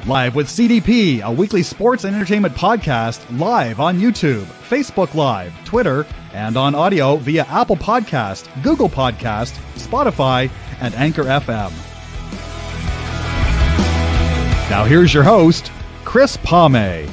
Live with CDP, a weekly sports and entertainment podcast live on YouTube, Facebook Live, Twitter, and on audio via Apple Podcast, Google Podcast, Spotify, and Anchor FM. Now here's your host, Chris Palme.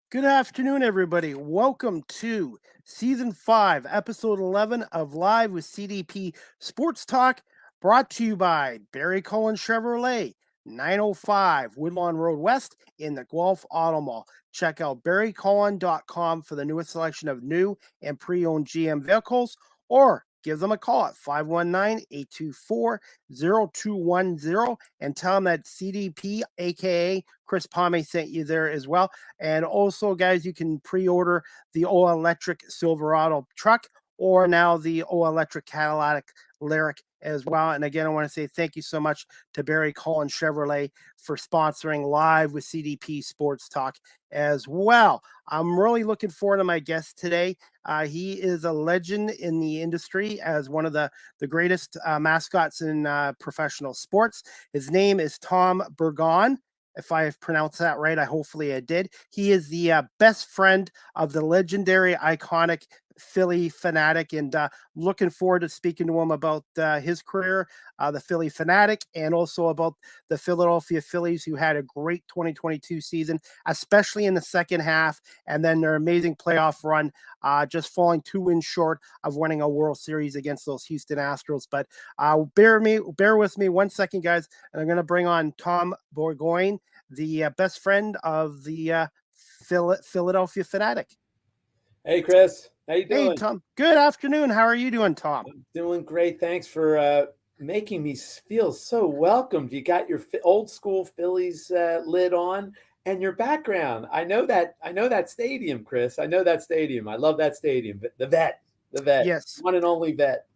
Good afternoon, everybody. Welcome to Season 5, Episode 11 of Live with CDP Sports Talk, brought to you by Barry Cullen Chevrolet, 905 Woodlawn Road West in the Guelph Auto Mall. Check out barrycullen.com for the newest selection of new and pre-owned GM vehicles, or give them a call at 519-824-0210 and tell them that CDP, aka Chris Palme, sent you there as well. And also, guys, you can pre-order the all-electric Silverado truck or now the all-electric Cadillac Lyriq as well. And again, I want to say thank you so much to Barry Cullen Chevrolet for sponsoring Live with CDP Sports Talk as well. I'm really looking forward to my guest today. He is a legend in the industry as one of the greatest mascots in professional sports. His name is Tom Burgoyne. If I have pronounced that right, hopefully I did. He is the best friend of the legendary, iconic Phillie Phanatic, and looking forward to speaking to him about his career, the Phillie Phanatic, and also about the Philadelphia Phillies, who had a great 2022 season, especially in the second half, and then their amazing playoff run, just falling 2 wins short of winning a World Series against those Houston Astros. But bear with me 1 second, guys, and I'm going to bring on Tom Burgoyne, the best friend of the Philadelphia Phanatic. Hey, Chris. How you doing? Hey, Tom. Good afternoon. How are you doing, Tom? I'm doing great. Thanks for making me feel so welcomed. You got your old school Phillies lid on and your background. I know that stadium, Chris. I know that stadium. I love that stadium. The vet. Yes. One and only vet.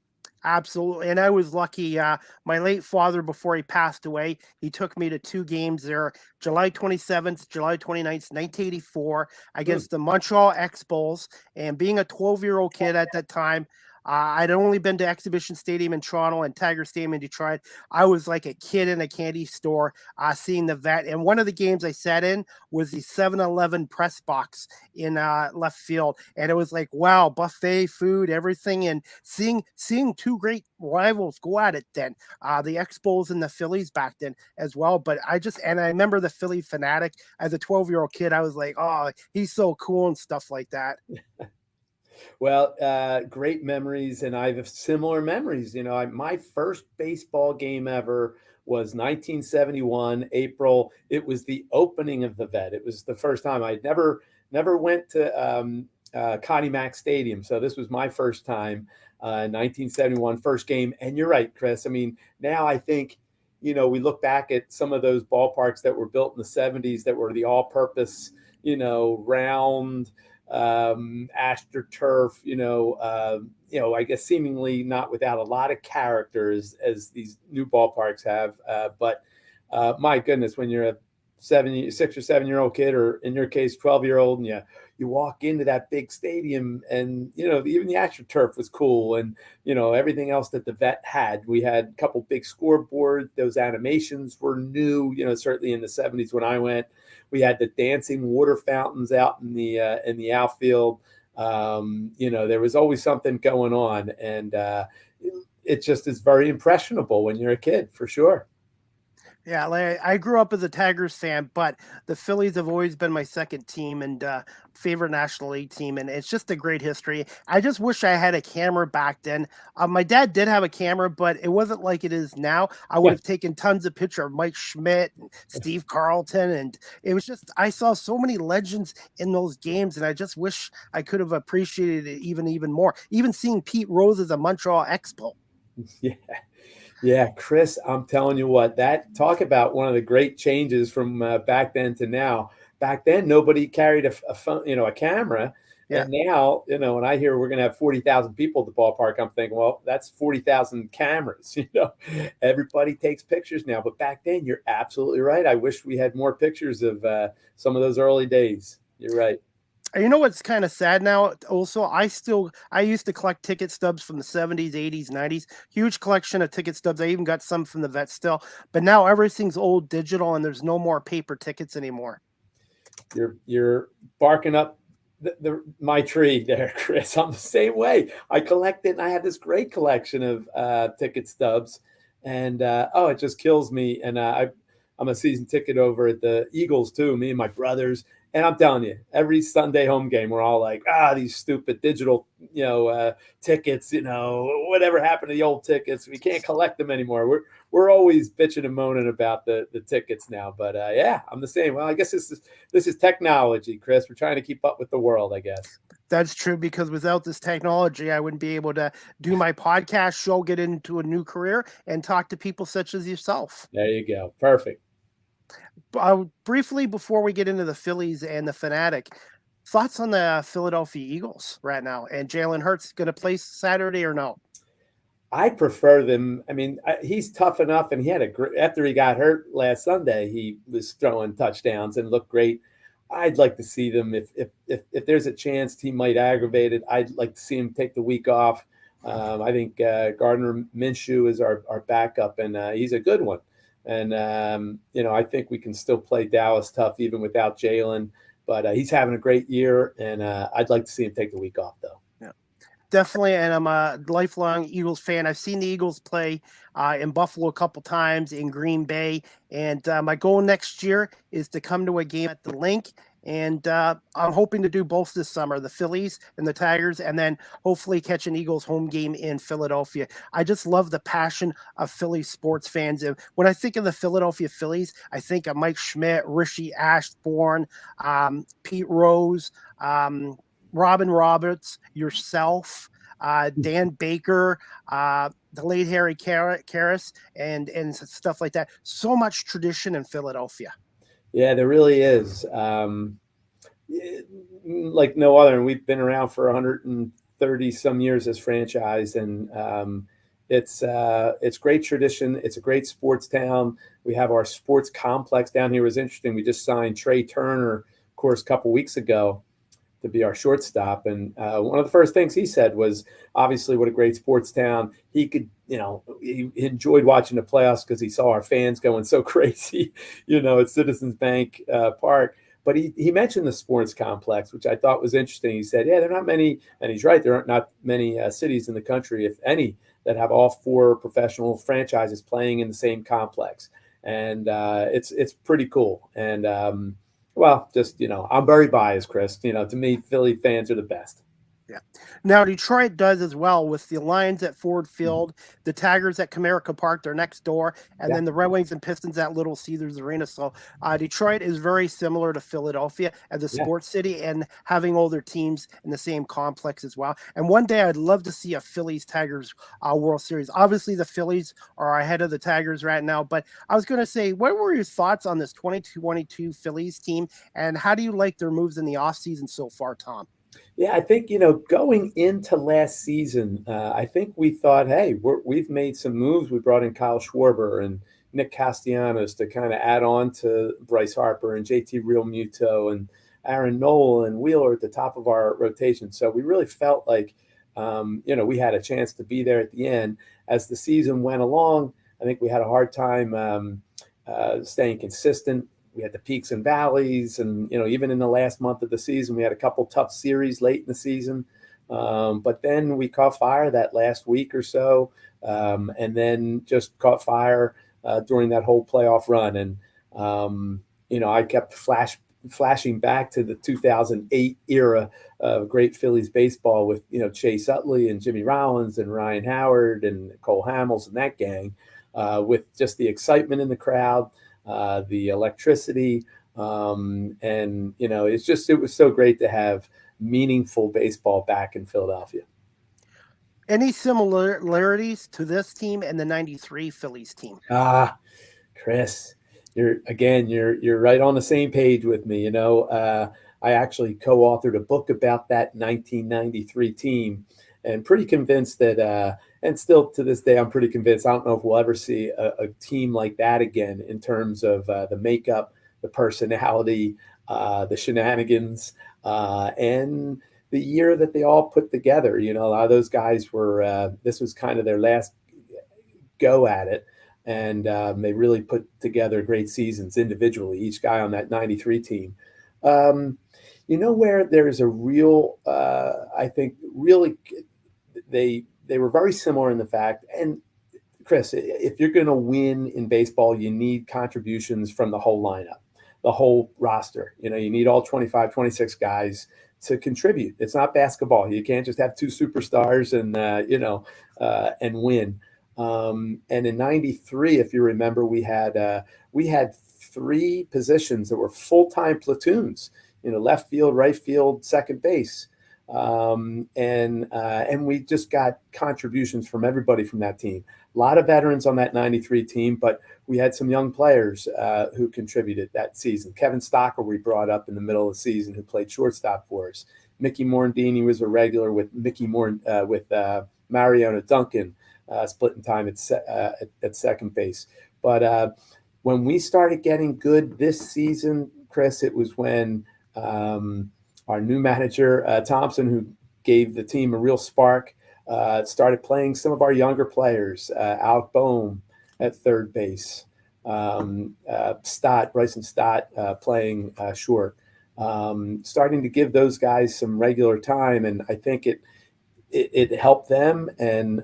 Absolutely. And I was lucky. My late father, before he passed away, he took me to 2 games there, July 27th, July 29th, 1984, against the Montreal Expos. And being a 12-year-old kid at that time, I'd only been to Exhibition Stadium in Toronto and Tiger Stadium in Detroit. I was like a kid in a candy store seeing the vet. And one of the games I sat in was the 7-Eleven press box in left field. And it was like, wow, buffet food, everything. And seeing 2 great rivals go at it then. The Expos and the Phillies back then as well. But I remember the Phillie Phanatic as a 12-year-old kid. I was like, oh, he's so cool and stuff like that. Well, great memories, and I have similar memories. You know, my first baseball game ever was 1971, April. It was the opening of the vet. It was the first time. I'd never went to Connie Mack Stadium, so this was my first time. 1971, first game. And you're right, Chris. I mean, now I think, you know, we look back at some of those ballparks that were built in the 70s that were the all-purpose, you know, round, AstroTurf, I guess seemingly not without a lot of characters as these new ballparks have. But my goodness, when you're a 6 or 7-year-old kid, or in your case, 12-year-old, and you walk into that big stadium, and, you know, even the AstroTurf was cool. And, you know, everything else that the vet had, we had a couple big scoreboards. Those animations were new, you know, certainly in the 70s when I went. We had the dancing water fountains out in the outfield. There was always something going on, and it just is very impressionable when you're a kid, for sure. Yeah, like I grew up as a Tigers fan, but the Phillies have always been my second team and favorite National League team, and it's just a great history. I just wish I had a camera back then. My dad did have a camera, but it wasn't like it is now. I would have taken tons of pictures of Mike Schmidt and Steve Carlton, and it was just, I saw so many legends in those games, and I just wish I could have appreciated it even more. Even seeing Pete Rose as a Montreal Expo. Yeah, Chris, I'm telling you what, talk about one of the great changes from back then to now. Back then, nobody carried a phone, a camera. Yeah. And now, when I hear we're going to have 40,000 people at the ballpark, I'm thinking, well, that's 40,000 cameras. Everybody takes pictures now. But back then, you're absolutely right. I wish we had more pictures of some of those early days. You're right. And you know what's kind of sad now? Also, I used to collect ticket stubs from the 70s, 80s, 90s. Huge collection of ticket stubs. I even got some from the vet still. But now everything's old digital and there's no more paper tickets anymore. You're barking up my tree there, Chris. I'm the same way. I collect it, and I have this great collection of ticket stubs, and it just kills me. And I'm a season ticket over at the Eagles too. Me and my brothers, and I'm telling you, every Sunday home game, we're all like, these stupid digital, tickets. Whatever happened to the old tickets? We can't collect them anymore. We're always bitching and moaning about the tickets now. But yeah, I'm the same. Well, I guess this is technology, Chris. We're trying to keep up with the world, I guess. That's true, because without this technology, I wouldn't be able to do my podcast show, get into a new career, and talk to people such as yourself. There you go. Perfect. Briefly, before we get into the Phillies and the Phanatic, thoughts on the Philadelphia Eagles right now? And Jalen Hurts going to play Saturday or no? I prefer them. I mean, he's tough enough, and he had after he got hurt last Sunday, he was throwing touchdowns and looked great. I'd like to see them if there's a chance he might aggravate it. I'd like to see him take the week off. I think Gardner Minshew is our backup, and he's a good one. And I think we can still play Dallas tough even without Jalen. But he's having a great year, and I'd like to see him take the week off, though. Yeah, definitely. And I'm a lifelong Eagles fan. I've seen the Eagles play in Buffalo a couple times, in Green Bay. And my goal next year is to come to a game at the Link. And I'm hoping to do both this summer, the Phillies and the Tigers, and then hopefully catch an Eagles home game in Philadelphia. I just love the passion of Philly sports fans. And when I think of the Philadelphia Phillies, I think of Mike Schmidt, Rishi Ashburn, Pete Rose, Robin Roberts, yourself, Dan Baker, the late Harry Karras, and stuff like that. So much tradition in Philadelphia. Yeah, there really is. Like no other. And we've been around for 130 some years as franchise, and it's great tradition. It's a great sports town. We have our sports complex down here. It was interesting. We just signed Trey Turner, of course, a couple weeks ago to be our shortstop. And one of the first things he said was, obviously, what a great sports town. He could, he enjoyed watching the playoffs because he saw our fans going so crazy, at Citizens Bank Park. But he mentioned the sports complex, which I thought was interesting. He said, there are not many, and he's right, there aren't not many cities in the country, if any, that have all four professional franchises playing in the same complex. And it's pretty cool. And I'm very biased, Chris. To me, Philly fans are the best. Yeah. Now Detroit does as well, with the Lions at Ford Field, the Tigers at Comerica Park, they're next door, and then the Red Wings and Pistons at Little Caesars Arena. So Detroit is very similar to Philadelphia as a sports city, and having all their teams in the same complex as well. And one day I'd love to see a Phillies Tigers World Series. Obviously, the Phillies are ahead of the Tigers right now, but I was going to say, what were your thoughts on this 2022 Phillies team, and how do you like their moves in the offseason so far, Tom? Yeah, I think, going into last season, I think we thought, hey, we've made some moves. We brought in Kyle Schwarber and Nick Castellanos to kind of add on to Bryce Harper and JT Realmuto and Aaron Nola and Wheeler at the top of our rotation. So we really felt like, we had a chance to be there at the end. As the season went along, I think we had a hard time staying consistent. We had the peaks and valleys, and even in the last month of the season, we had a couple tough series late in the season. But then we caught fire that last week or so, and then just caught fire during that whole playoff run. And I kept flashing back to the 2008 era of great Phillies baseball with Chase Utley and Jimmy Rollins and Ryan Howard and Cole Hamels and that gang, with just the excitement in the crowd. The electricity, and it was so great to have meaningful baseball back in Philadelphia. Any similarities to this team and the '93 Phillies team? Chris, you're right on the same page with me. I actually co-authored a book about that 1993 team, and pretty convinced that and still to this day, I'm pretty convinced. I don't know if we'll ever see a team like that again in terms of the makeup, the personality, the shenanigans, and the year that they all put together. A lot of those guys were, this was kind of their last go at it. And they really put together great seasons individually, each guy on that 93 team. Where there's a real, I think, really, they were very similar in the fact, and Chris, if you're going to win in baseball, you need contributions from the whole lineup, the whole roster. You need all 25, 26 guys to contribute. It's not basketball. You can't just have two superstars and win. And in 93, if you remember, we had three positions that were full-time platoons, left field, right field, second base. And we just got contributions from everybody from that team. A lot of veterans on that 93 team, but we had some young players who contributed that season. Kevin Stocker, we brought up in the middle of the season, who played shortstop for us. Mickey Morandini was a regular with Mariano Duncan, splitting time at second base. But when we started getting good this season, Chris, it was when our new manager, Thompson, who gave the team a real spark, started playing some of our younger players, Alec Boehm at third base, Bryson Stott playing short, starting to give those guys some regular time. And I think it helped them. And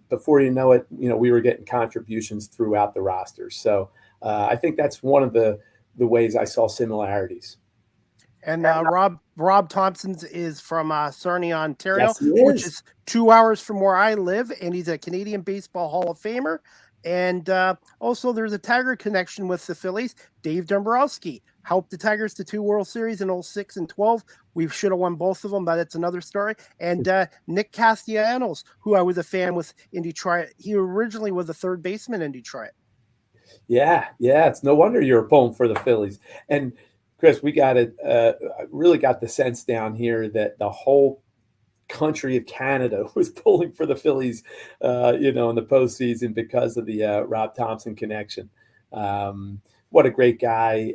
before you know it, we were getting contributions throughout the roster. So I think that's one of the ways I saw similarities. And Rob Thompson's is from Sarnia, Ontario, Yes, he which is. is 2 hours from where I live, and he's a Canadian Baseball Hall of Famer. And also there's a Tiger connection with the Phillies. Dave Dombrowski helped the Tigers to 2 World Series in 06 and 12. We should have won both of them, but that's another story. And Nick Castellanos, who I was a fan with in Detroit. He originally was a third baseman in Detroit. Yeah. It's no wonder you're pulling for the Phillies. And Chris, we really got the sense down here that the whole country of Canada was pulling for the Phillies, in the postseason because of the Rob Thompson connection. What a great guy.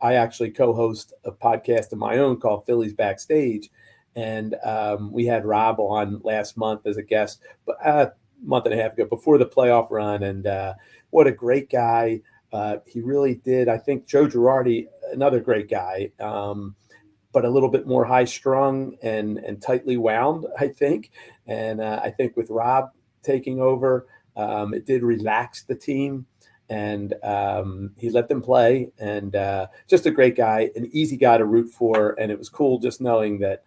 I actually co-host a podcast of my own called Phillies Backstage. And we had Rob on last month as a guest, but a month and a half ago before the playoff run. And what a great guy. He really did. I think Joe Girardi, another great guy, but a little bit more high strung and tightly wound, I think. And I think with Rob taking over, it did relax the team, and he let them play. And just a great guy, an easy guy to root for. And it was cool just knowing that,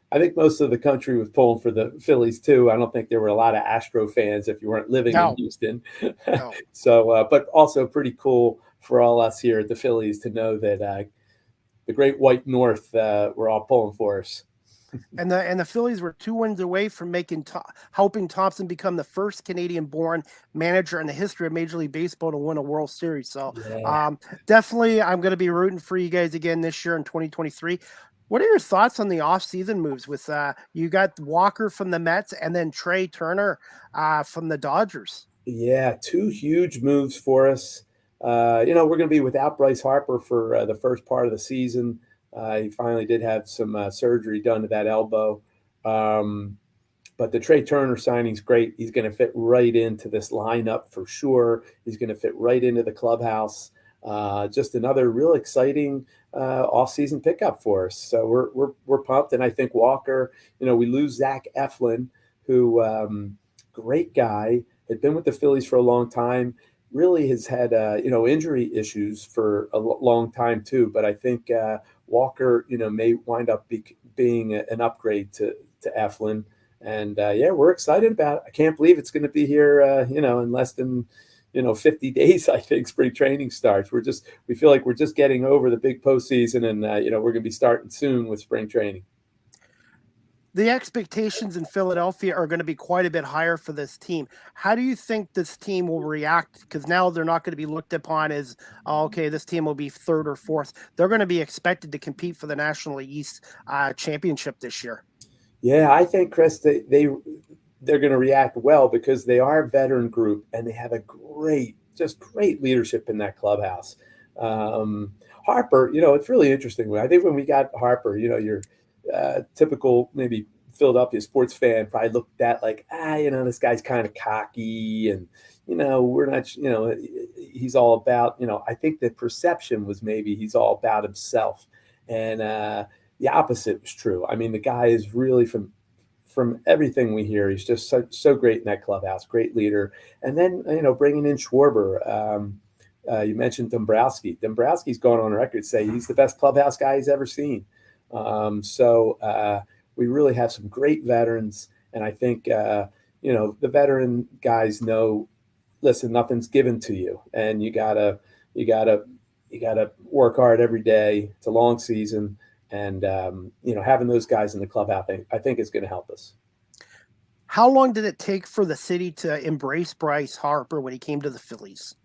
I think most of the country was pulling for the Phillies too. I don't think there were a lot of Astro fans if you weren't living in Houston. No. So, but also pretty cool for all us here at the Phillies to know that the Great White North were all pulling for us. And the Phillies were 2 wins away from helping Thompson become the first Canadian-born manager in the history of Major League Baseball to win a World Series. So definitely, I'm going to be rooting for you guys again this year in 2023. What are your thoughts on the off-season moves with you got Walker from the Mets and then Trey Turner from the Dodgers? Yeah, 2 huge moves for us. We're going to be without Bryce Harper for the first part of the season. He finally did have some surgery done to that elbow. But the Trey Turner signing's great. He's going to fit right into this lineup for sure. He's going to fit right into the clubhouse. Just another real exciting off-season pickup for us. So we're pumped. And I think Walker, we lose Zach Eflin, who great guy, had been with the Phillies for a long time, really has had injury issues for a long time too. But I think Walker, may wind up being an upgrade to Eflin. And we're excited about it. I can't believe it's going to be here, in less than 50 days, I think spring training starts. We feel like we're just getting over the big postseason, and we're going to be starting soon with spring training. The expectations in Philadelphia are going to be quite a bit higher for this team. How do you think this team will react? Because now they're not going to be looked upon as, this team will be third or fourth. They're going to be expected to compete for the National League East championship this year. Yeah, I think, Chris, they're going to react well because they are a veteran group and they have a great leadership in that clubhouse. Harper, it's really interesting. I think when we got Harper, your typical maybe Philadelphia sports fan probably looked at like, this guy's kind of cocky and, we're not, he's all about, I think the perception was maybe he's all about himself. And the opposite was true. I mean, the guy is really from everything we hear, he's just so great in that clubhouse, great leader. And then, bringing in Schwarber, you mentioned Dombrowski. Dombrowski's gone on record to say he's the best clubhouse guy he's ever seen. So we really have some great veterans. And I think, the veteran guys know, listen, nothing's given to you. And you gotta work hard every day. It's a long season. And, having those guys in the clubhouse, I think is going to help us. How long did it take for the city to embrace Bryce Harper when he came to the Phillies?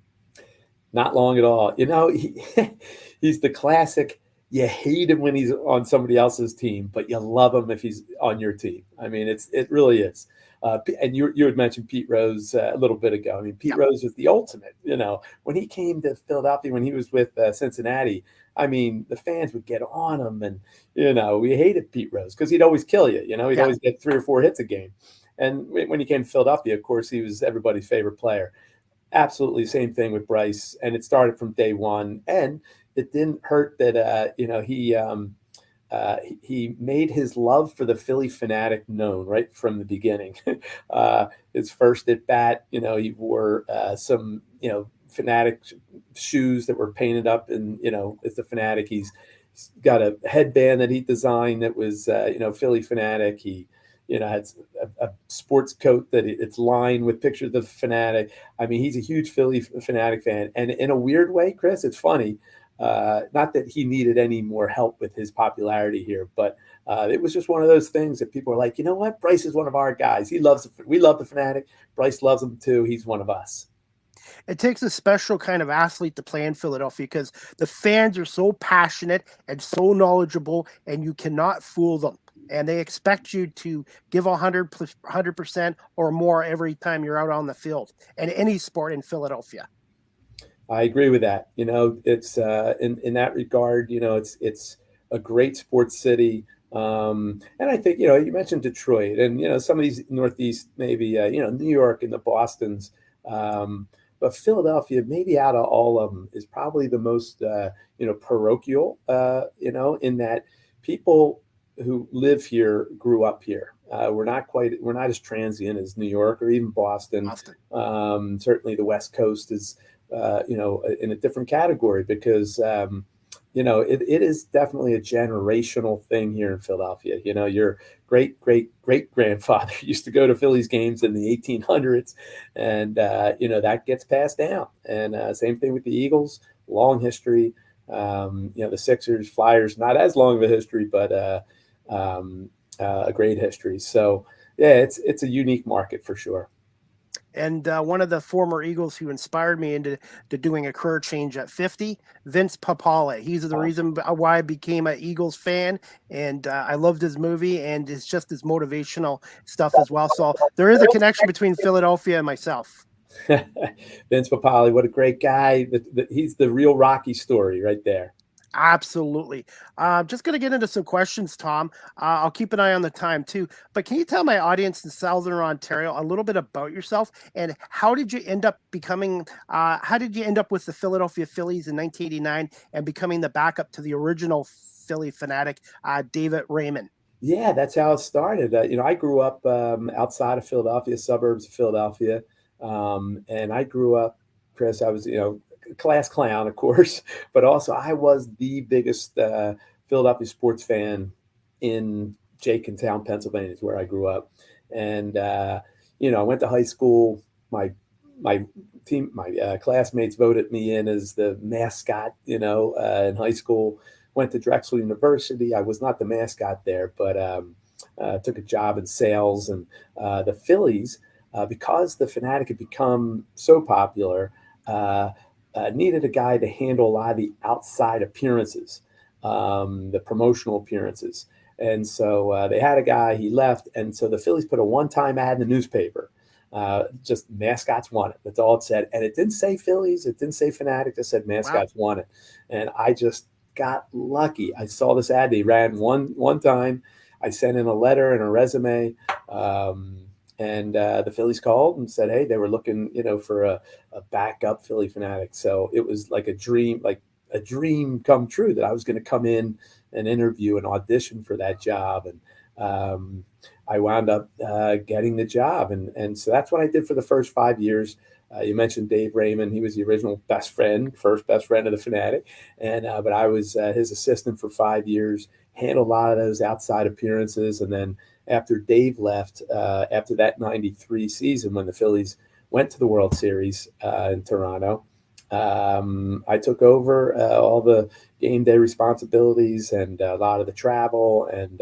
Not long at all. He's the classic. You hate him when he's on somebody else's team, but you love him if he's on your team. I mean, it really is. And you had mentioned Pete Rose a little bit ago. I mean, Pete Rose was the ultimate. When he came to Philadelphia, when he was with Cincinnati, I mean, the fans would get on him, and we hated Pete Rose because he'd always kill you. He'd always get 3 or 4 hits a game. And when he came to Philadelphia, of course, he was everybody's favorite player. Absolutely, same thing with Bryce, and it started from day one. And it didn't hurt that he made his love for the Phillie Phanatic known right from the beginning. His first at bat, he wore some Phanatic shoes that were painted up, and it's the Phanatic. He's got a headband that he designed that was Phillie Phanatic. He had a sports coat that it's lined with pictures of Phanatic. I mean, he's a huge Phillie Phanatic fan. And in a weird way, Chris, it's funny. Not that he needed any more help with his popularity here, but it was just one of those things that people are like, you know what? Bryce is one of our guys. We love the Phanatic. Bryce loves him too. He's one of us. It takes a special kind of athlete to play in Philadelphia because the fans are so passionate and so knowledgeable, and you cannot fool them. And they expect you to give 100% or more every time you're out on the field in any sport in Philadelphia. I agree with that. It's in that regard, it's a great sports city. And I think, you mentioned Detroit and, some of these Northeast, maybe, New York and the Bostons. But Philadelphia, maybe out of all of them, is probably the most, parochial, in that people who live here grew up here. We're not as transient as New York or even Boston. Certainly the West Coast is, in a different category because, it is definitely a generational thing here in Philadelphia. Your great grandfather used to go to Phillies games in the 1800s, and that gets passed down. And same thing with the Eagles, long history. The Sixers, Flyers, not as long of a history, but a great history. So yeah, it's a unique market for sure. And one of the former Eagles who inspired me into doing a career change at 50, Vince Papale. He's the reason why I became an Eagles fan, and I loved his movie, and it's just his motivational stuff as well. So there is a connection between Philadelphia and myself. Vince Papale, what a great guy. He's the real Rocky story right there. Absolutely. Just going to get into some questions, Tom. I'll keep an eye on the time too. But can you tell my audience in Southern Ontario a little bit about yourself and how did you end up with the Philadelphia Phillies in 1989 and becoming the backup to the original Phillie Phanatic, David Raymond? Yeah, that's how it started. I grew up outside of Philadelphia, suburbs of Philadelphia, and I grew up, Chris. I was, class clown, of course, but also I was the biggest Philadelphia sports fan in Jenkintown, Pennsylvania, is where I grew up. And I went to high school. My classmates voted me in as the mascot. In high school. Went to Drexel University. I was not the mascot there, but took a job in sales. And the Phillies, because the Phanatic had become so popular, needed a guy to handle a lot of the outside appearances, the promotional appearances. And so they had a guy, he left. And so the Phillies put a one-time ad in the newspaper Just Mascots won it. That's all it said. And it didn't say Phillies. It didn't say Phanatic. It said Mascots won it. And I just got lucky. I saw this ad. They ran one time. I sent in a letter and a resume. And the Phillies called and said, hey, they were looking, for a backup Phillie Phanatic. So it was like a dream come true that I was going to come in and interview and audition for that job. And I wound up getting the job. And so that's what I did for the first 5 years. You mentioned Dave Raymond. He was the original first best friend of the Phanatic. And but I was his assistant for 5 years, handled a lot of those outside appearances. And then after Dave left, after that 93 season when the Phillies went to the World Series in Toronto, I took over all the game day responsibilities and a lot of the travel. And,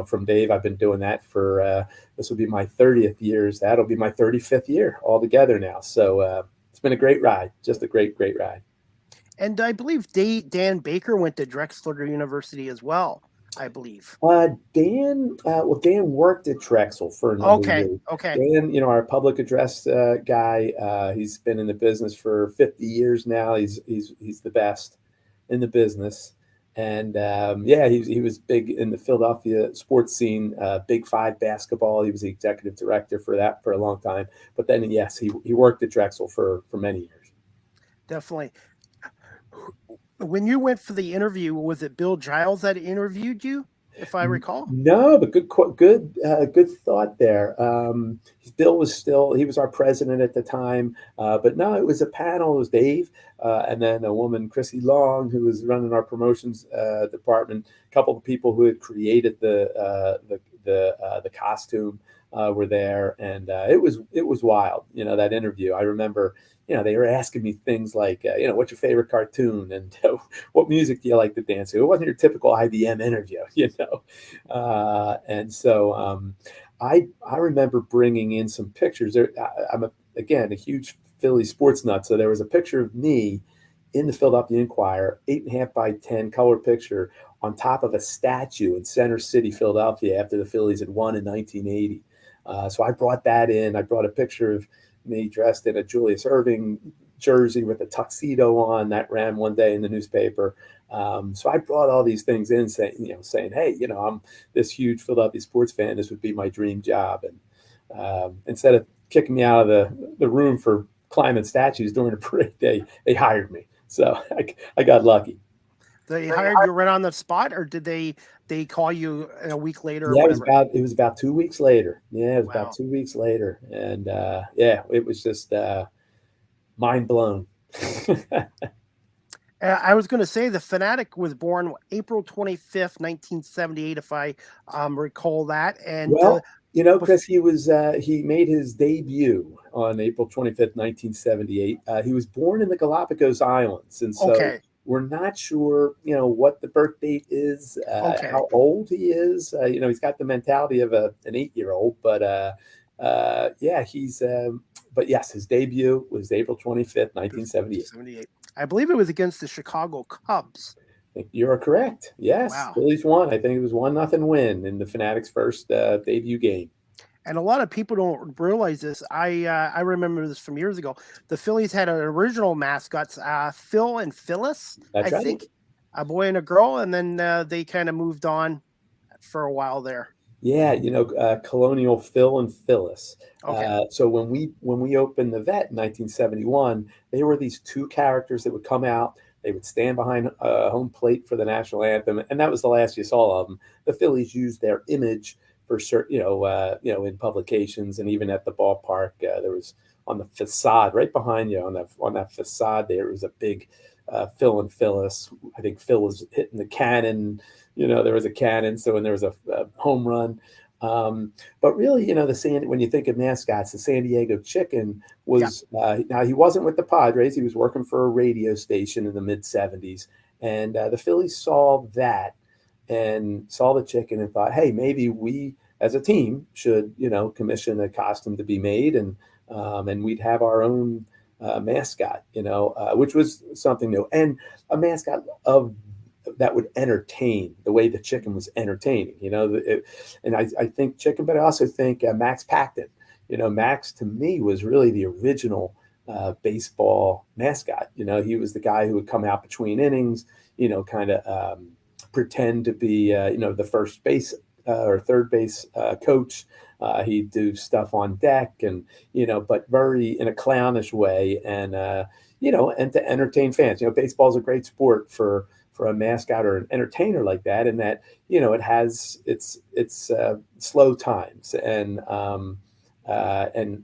from Dave, I've been doing that for, this will be my 30th years. That'll be my 35th year altogether now. So it's been a great ride, just a great, great ride. And I believe Dan Baker went to Drexel University as well, I believe. Dan worked at Drexel for a number of years. Okay. Dan, our public address guy, he's been in the business for 50 years now. He's the best in the business. And he was big in the Philadelphia sports scene, Big Five basketball. He was the executive director for that for a long time. But then, yes, he worked at Drexel for many years. Definitely. When you went for the interview, was it Bill Giles that interviewed you, if I recall? No, but good thought there. Bill he was our president at the time, but no, it was a panel. It was Dave, and then a woman, Chrissy Long, who was running our promotions department. A couple of people who had created the costume were there, and it was wild. That interview. I remember. They were asking me things like, what's your favorite cartoon and what music do you like to dance to? It wasn't your typical IBM interview, and so I remember bringing in some pictures. I'm a huge Philly sports nut, so there was a picture of me in the Philadelphia Inquirer, 8.5 by 10 color picture on top of a statue in Center City, Philadelphia, after the Phillies had won in 1980. So I brought that in. I brought a picture of me dressed in a Julius Erving jersey with a tuxedo on that ran one day in the newspaper. So I brought all these things in saying, hey, I'm this huge Philadelphia sports fan. This would be my dream job. And instead of kicking me out of the room for climbing statues during a parade, they hired me. So I got lucky. They hired you right on the spot, or did they call you a week later? Yeah, or it was about 2 weeks later. Yeah, it was about 2 weeks later, and it was just mind blown. I was going to say the Phanatic was born April 25th, 1978, if I recall that. And Chris, he made his debut on April 25th, 1978. He was born in the Galapagos Islands, and so we're not sure, what the birth date is, how old he is. He's got the mentality of an 8-year-old, but but yes, his debut was April 25th, 1978. I believe it was against the Chicago Cubs. You're correct. Yes, wow. Phillies won. I think it was 1-0 win in the Phanatic's first debut game. And a lot of people don't realize this. I remember this from years ago. The Phillies had an original mascots, Phil and Phyllis. That's right. I think a boy and a girl, and then they kind of moved on for a while there. Yeah, Colonial Phil and Phyllis. Okay. So when we opened the vet in 1971, they were these two characters that would come out. They would stand behind home plate for the national anthem, and that was the last you saw of them. The Phillies used their image for certain, in publications and even at the ballpark. There was on the facade right behind you on that facade. There was a big Phil and Phyllis. I think Phil was hitting the cannon. There was a cannon. So when there was a home run. But really, when you think of mascots, the San Diego Chicken was now he wasn't with the Padres. He was working for a radio station in the mid 70s, and the Phillies saw that and saw the chicken and thought, hey, maybe we as a team should, commission a costume to be made and we'd have our own mascot, which was something new, and a mascot that would entertain the way the chicken was entertaining, and I think chicken, but I also think Max Pacton, Max to me was really the original baseball mascot. He was the guy who would come out between innings, kind of pretend to be, the first base or third base coach. He'd do stuff on deck and, but very in a clownish way and, and to entertain fans. Baseball is a great sport for a mascot or an entertainer like that, and that, it has its slow times. And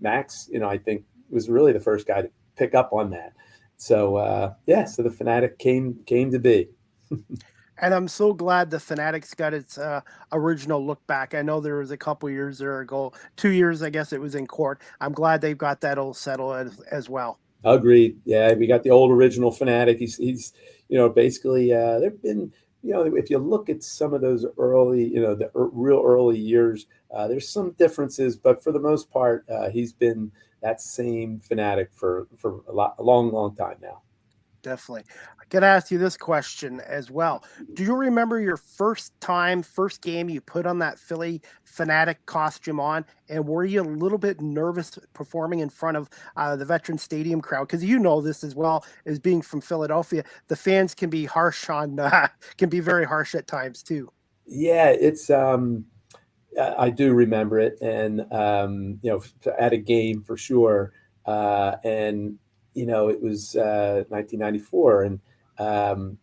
Max, I think was really the first guy to pick up on that. So, so the Phanatic came to be. And I'm so glad the Fanatics got its original look back. I know there was a couple years there ago, 2 years, I guess it was in court. I'm glad they've got that all settled as well. Agreed. Yeah, we got the old original Phanatic. He's basically there've been, if you look at some of those early, real early years, there's some differences, but for the most part, he's been that same Phanatic for a long time now. Definitely. I got to ask you this question as well. Do you remember your first game you put on that Phillie Phanatic costume on? And were you a little bit nervous performing in front of the Veteran Stadium crowd? Because you know this as well as being from Philadelphia. The fans can be can be very harsh at times too. Yeah, it's I do remember it, and at a game for sure, and it was 1994, and I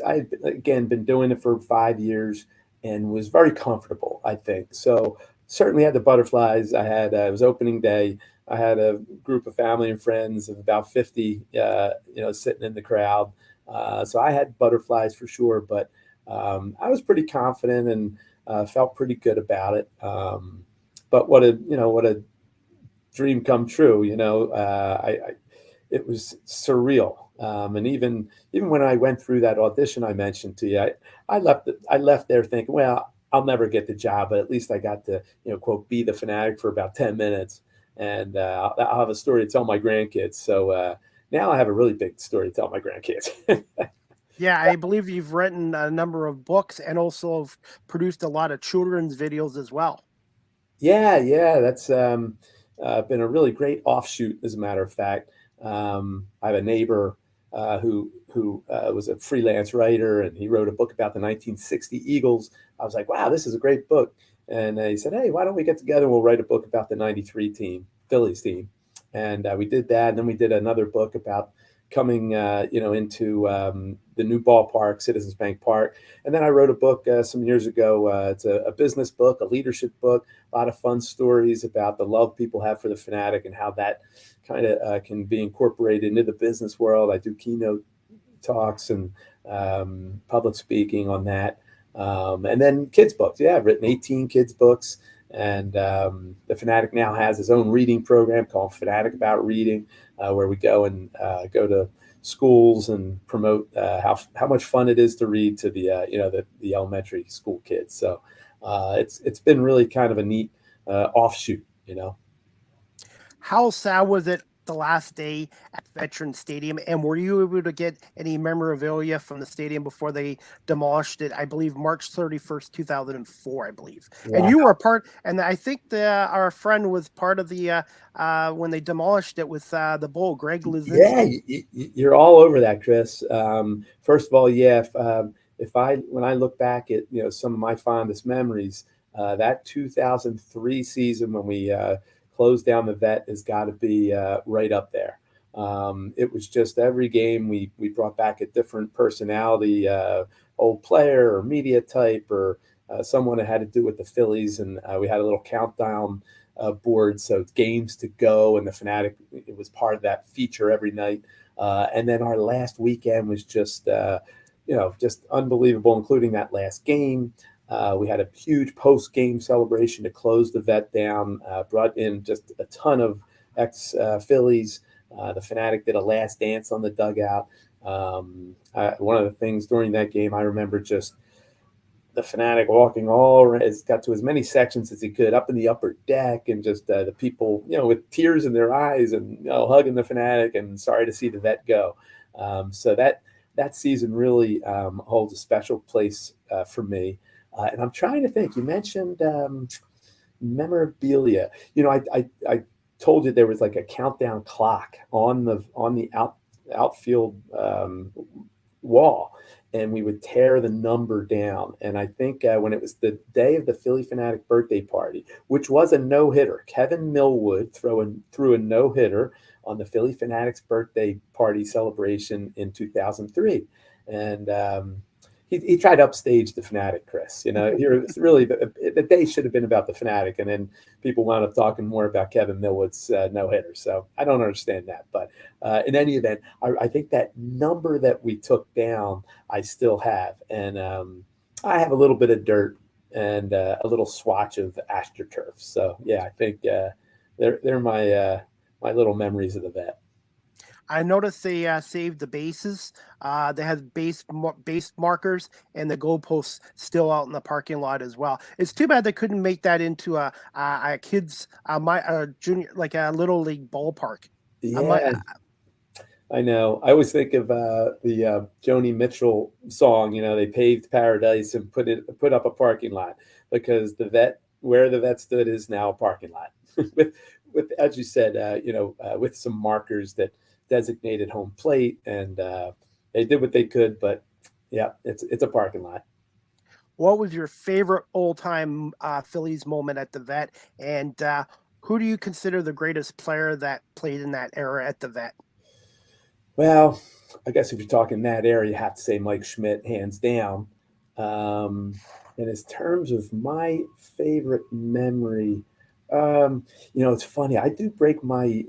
had again been doing it for 5 years and was very comfortable, I think. So certainly had the butterflies. I had it was opening day. I had a group of family and friends of about 50, sitting in the crowd. So I had butterflies for sure, but I was pretty confident and felt pretty good about it. But what a dream come true. It was surreal. And even when I went through that audition I mentioned to you, I left there thinking, well, I'll never get the job, but at least I got to, quote, be the Phanatic for about 10 minutes. And I'll have a story to tell my grandkids. So now I have a really big story to tell my grandkids. Yeah, I believe you've written a number of books and also have produced a lot of children's videos as well. Yeah, that's been a really great offshoot, as a matter of fact. I have a neighbor who was a freelance writer, and he wrote a book about the 1960 Eagles. I was like, wow, this is a great book. And he said, hey, why don't we get together and we'll write a book about the 93 team, Phillies team. And we did that. And then we did another book about coming, into the new ballpark, Citizens Bank Park. And then I wrote a book some years ago. It's a business book, a leadership book, a lot of fun stories about the love people have for the Phanatic and how that kind of can be incorporated into the business world. I do keynote talks and public speaking on that. And then kids books. Yeah, I've written 18 kids books. And the Phanatic now has his own reading program called Phanatic About Reading, where we go and go to schools and promote how much fun it is to read to the elementary school kids. So it's been really kind of a neat offshoot. How sad was it the last day at Veteran Stadium? And were you able to get any memorabilia from the stadium before they demolished it? I believe March 31st, 2004, I believe. And Wow. you were part, and I think our friend was part of the when they demolished it with the bull, Greg Yeah, Lizinski. you're all over that, Chris. First of all, yeah, when I look back at some of my fondest memories, that 2003 season when we closed down the vet has got to be right up there. It was just every game we brought back a different personality, old player or media type or someone that had to do with the Phillies, and we had a little countdown board, so it's games to go, and the Phanatic, it was part of that feature every night. And then our last weekend was just just unbelievable, including that last game. We had a huge post-game celebration to close the vet down, brought in just a ton of ex-Phillies. The Phanatic did a last dance on the dugout. One of the things during that game, I remember just the Phanatic walking all around, got to as many sections as he could up in the upper deck, and just the people, with tears in their eyes and hugging the Phanatic and sorry to see the vet go. So that season really holds a special place for me. And I'm trying to think. You mentioned memorabilia. I told you there was like a countdown clock on the outfield wall, and we would tear the number down. And I think when it was the day of the Phillie Phanatic birthday party, which was a no hitter, Kevin Millwood threw a no hitter on the Phillie Phanatic's birthday party celebration in 2003, and he tried to upstage the Phanatic, Chris. It's really the day should have been about the Phanatic, and then people wound up talking more about Kevin Millwood's no hitter. So I don't understand that, but in any event, I think that number that we took down, I still have, and I have a little bit of dirt and a little swatch of AstroTurf. So yeah, I think they're my little memories of the vet. I noticed they saved the bases. They had base markers and the goalposts still out in the parking lot as well. It's too bad they couldn't make that into a kids junior, like a little league ballpark. Yeah, I know. I always think of the Joni Mitchell song. They paved paradise and put up a parking lot, because where the vet stood is now a parking lot with as you said, with some markers that designated home plate, and they did what they could. But yeah, it's a parking lot. What was your favorite old-time Phillies moment at the vet? And who do you consider the greatest player that played in that era at the vet? Well, I guess if you're talking that era, you have to say Mike Schmidt, hands down. And in terms of my favorite memory, it's funny. I do break my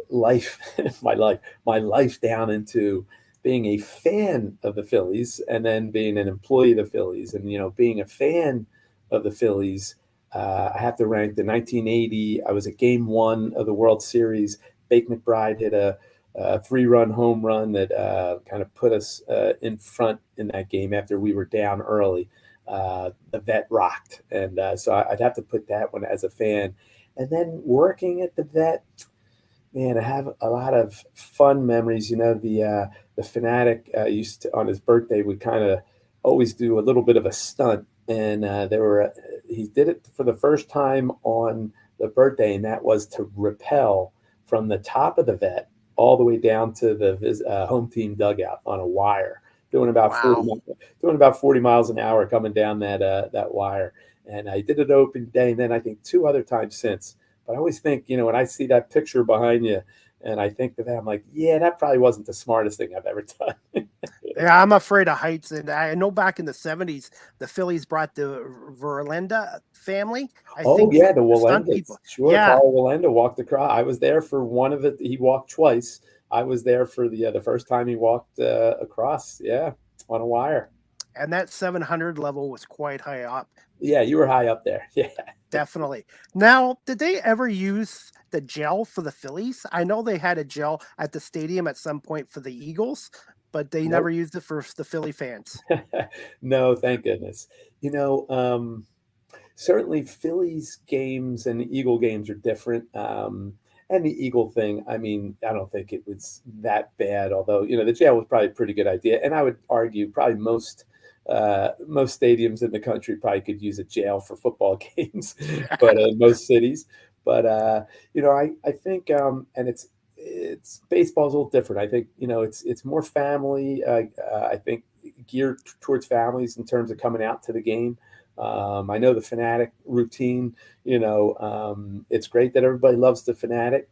life, my life down into being a fan of the Phillies and then being an employee of the Phillies. And being a fan of the Phillies, I have to rank the 1980. I was at Game 1 of the World Series. Bake McBride hit a 3-run home run that kind of put us in front in that game after we were down early. The vet rocked, and so I'd have to put that one as a fan. And then working at the vet, man, I have a lot of fun memories. The Phanatic used to, on his birthday, would kind of always do a little bit of a stunt, and he did it for the first time on the birthday, and that was to rappel from the top of the vet all the way down to the home team dugout on a wire, doing about 40 miles an hour coming down that wire. And I did it open day, and then I think 2 other times since. But I always think, when I see that picture behind you, and I think of that, I'm like, yeah, that probably wasn't the smartest thing I've ever done. Yeah, I'm afraid of heights, and I know back in the '70s, the Phillies brought the Verlander family. I Oh think yeah, the the stunt people. Walendas. Sure, Yeah, Paul Walenda walked across. I was there for one of it. He walked twice. I was there for the first time he walked across. Yeah, on a wire. and that 700 level was quite high up. Yeah, you were high up there. Yeah. Definitely. Now, did they ever use the gel for the Phillies? I know they had a gel at the stadium at some point for the Eagles, but they never Nope. used it for the Philly fans. No, thank goodness. Certainly Phillies games and Eagle games are different. And the Eagle thing, I mean, I don't think it was that bad, although, the jail was probably a pretty good idea. And I would argue probably most stadiums in the country probably could use a jail for football games, but most cities. But I think, and it's baseball's a little different. I think it's more family. I think geared towards families in terms of coming out to the game. I know the Phanatic routine. It's great that everybody loves the Phanatic,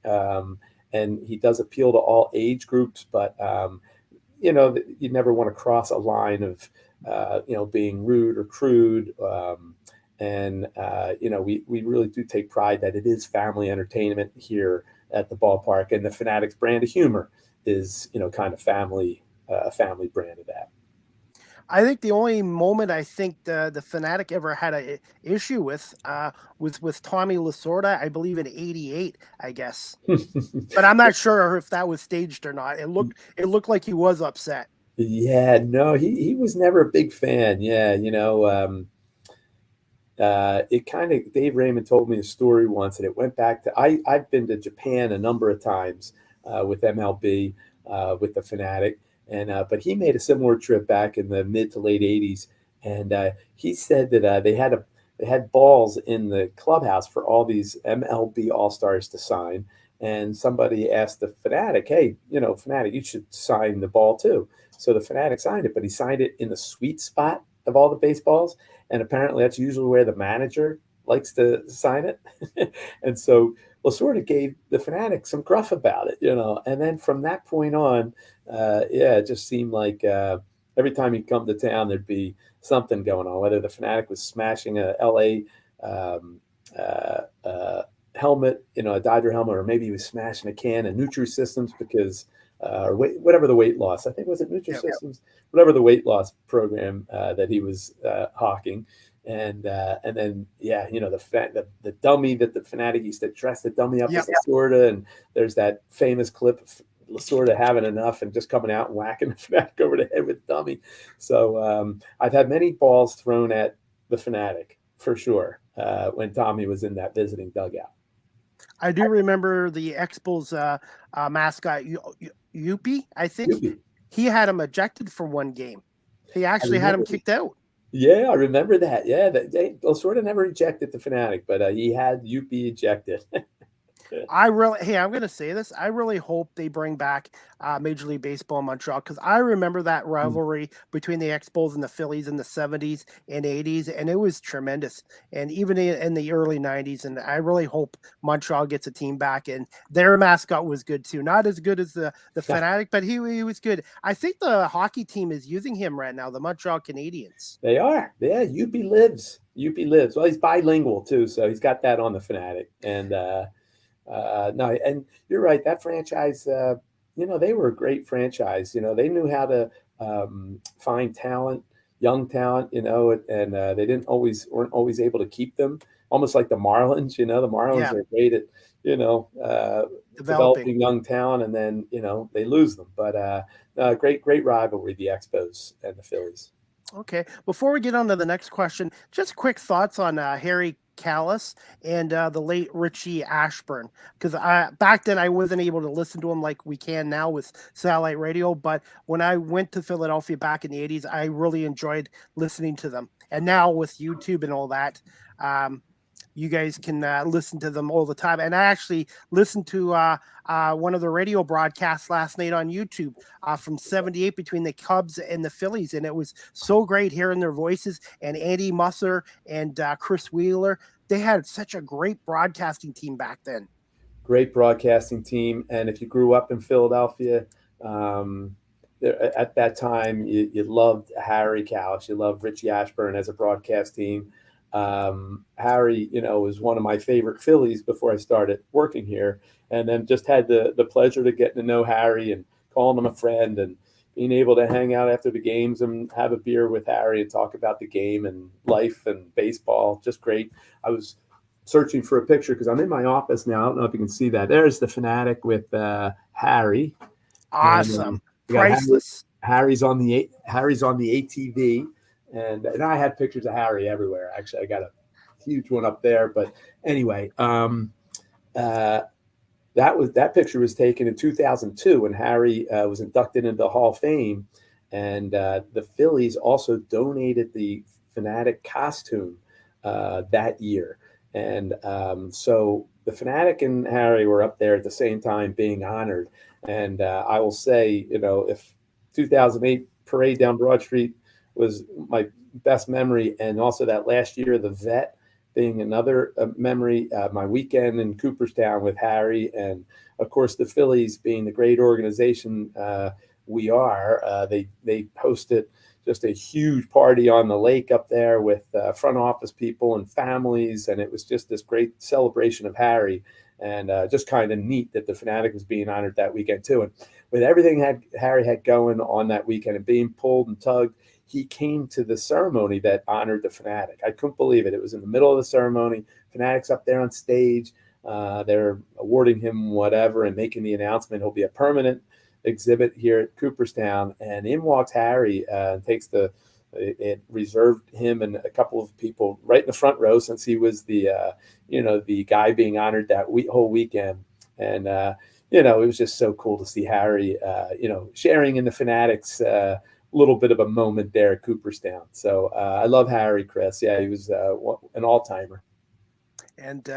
and he does appeal to all age groups. But you never want to cross a line of being rude or crude. We really do take pride that it is family entertainment here at the ballpark, and the Phanatic's brand of humor is kind of family, a family brand of that. I think the only moment I think the Phanatic ever had a issue with was with Tommy Lasorda, I believe in '88, I guess. But I'm not sure if that was staged or not. It looked like he was upset. Yeah, no, he was never a big fan. Yeah, it kind of, Dave Raymond told me a story once, and it went back to I've been to Japan a number of times with MLB with the Phanatic, and but he made a similar trip back in the mid to late '80s, and he said that they had they had balls in the clubhouse for all these MLB All-Stars to sign. And somebody asked the Phanatic, hey, Phanatic, you should sign the ball too. So the Phanatic signed it, but he signed it in the sweet spot of all the baseballs. And apparently that's usually where the manager likes to sign it. And so Lasorda gave the Phanatic some gruff about it, And then from that point on, it just seemed like every time he'd come to town, there'd be something going on, whether the Phanatic was smashing a LA helmet, a Dodger helmet, or maybe he was smashing a can of Nutri-Systems because, or whatever the weight loss, I think, was it Nutri-Systems, whatever the weight loss program that he was hawking. And then, the dummy that the Phanatic used to dress the dummy up as Lasorda. And there's that famous clip of Lasorda having enough and just coming out and whacking the Phanatic over the head with the dummy. So I've had many balls thrown at the Phanatic for sure when Tommy was in that visiting dugout. I do remember the Expos mascot, Yuppie, I think. Yuppie. He had him ejected for one game. He actually had him kicked out. Yeah, I remember that. Yeah, Lasorda never ejected the Phanatic, but he had Yuppie ejected. I'm going to say this. I really hope they bring back Major League Baseball in Montreal, because I remember that rivalry between the Expos and the Phillies in the 70s and 80s, and it was tremendous. And even in the early 90s, and I really hope Montreal gets a team back. And their mascot was good too. Not as good as the Phanatic, but he was good. I think the hockey team is using him right now, the Montreal Canadiens. They are. Yeah, Yuppie lives. Well, he's bilingual too, so he's got that on the Phanatic. And no, and you're right. That franchise, they were a great franchise. They knew how to find talent, young talent. And they weren't always able to keep them. Almost like the Marlins. The Marlins are great at developing young talent, and then they lose them. But great rivalry, the Expos and the Phillies. Okay. Before we get on to the next question, just quick thoughts on Harry Kalas and the late Richie Ashburn, because back then I wasn't able to listen to him like we can now with satellite radio, but when I went to Philadelphia back in the 80s, I really enjoyed listening to them. And now with YouTube and all that, you guys can listen to them all the time. And I actually listened to one of the radio broadcasts last night on YouTube from 78 between the Cubs and the Phillies. And it was so great hearing their voices, and Andy Musser and Chris Wheeler. They had such a great broadcasting team back then. Great broadcasting team. And if you grew up in Philadelphia, at that time, you loved Harry Kalas, you loved Richie Ashburn as a broadcast team. Harry, was one of my favorite Phillies before I started working here, and then just had the pleasure to get to know Harry and calling him a friend and being able to hang out after the games and have a beer with Harry and talk about the game and life and baseball. Just great. I was searching for a picture because I'm in my office now. I don't know if you can see that. There's the Phanatic with Harry. Awesome. Priceless. Harry's on the ATV. And I had pictures of Harry everywhere. Actually, I got a huge one up there. But anyway, that picture was taken in 2002 when Harry was inducted into the Hall of Fame, and the Phillies also donated the Phanatic costume that year. And so the Phanatic and Harry were up there at the same time being honored. And I will say, if 2008 parade down Broad Street was my best memory, and also that last year the Vet being another memory, my weekend in Cooperstown with Harry, and of course the Phillies being the great organization we are. They hosted just a huge party on the lake up there with front office people and families, and it was just this great celebration of Harry, and just kind of neat that the Phanatic was being honored that weekend too. And with everything Harry had going on that weekend and being pulled and tugged, he came to the ceremony that honored the Phanatic. I couldn't believe it. It was in the middle of the ceremony. Phanatic's up there on stage. They're awarding him whatever and making the announcement. He'll be a permanent exhibit here at Cooperstown. And in walks Harry and takes it reserved him and a couple of people right in the front row, since he was the guy being honored that whole weekend. And, it was just so cool to see Harry, sharing in the Phanatic's little bit of a moment there at Cooperstown. So I love Harry, Chris. Yeah, he was an all-timer. And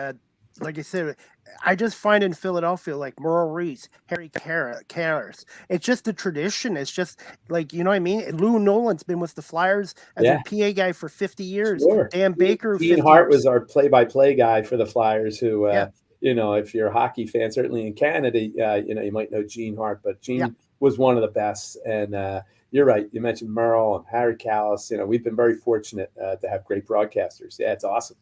like I said, I just find in Philadelphia, like Merle Reese, Harry Karras, it's just a tradition. It's just like, you know what I mean? Lou Nolan's been with the Flyers as their Yeah, PA guy for 50 years. sure. Dan Baker, Gene 50 Hart years. was our play-by-play guy for the Flyers. Who, Yeah, if you're a hockey fan, certainly in Canada, you might know Gene Hart, but yeah. Gene was one of the best. And you're right. You mentioned Merle and Harry Callis. We've been very fortunate to have great broadcasters. Yeah, it's awesome.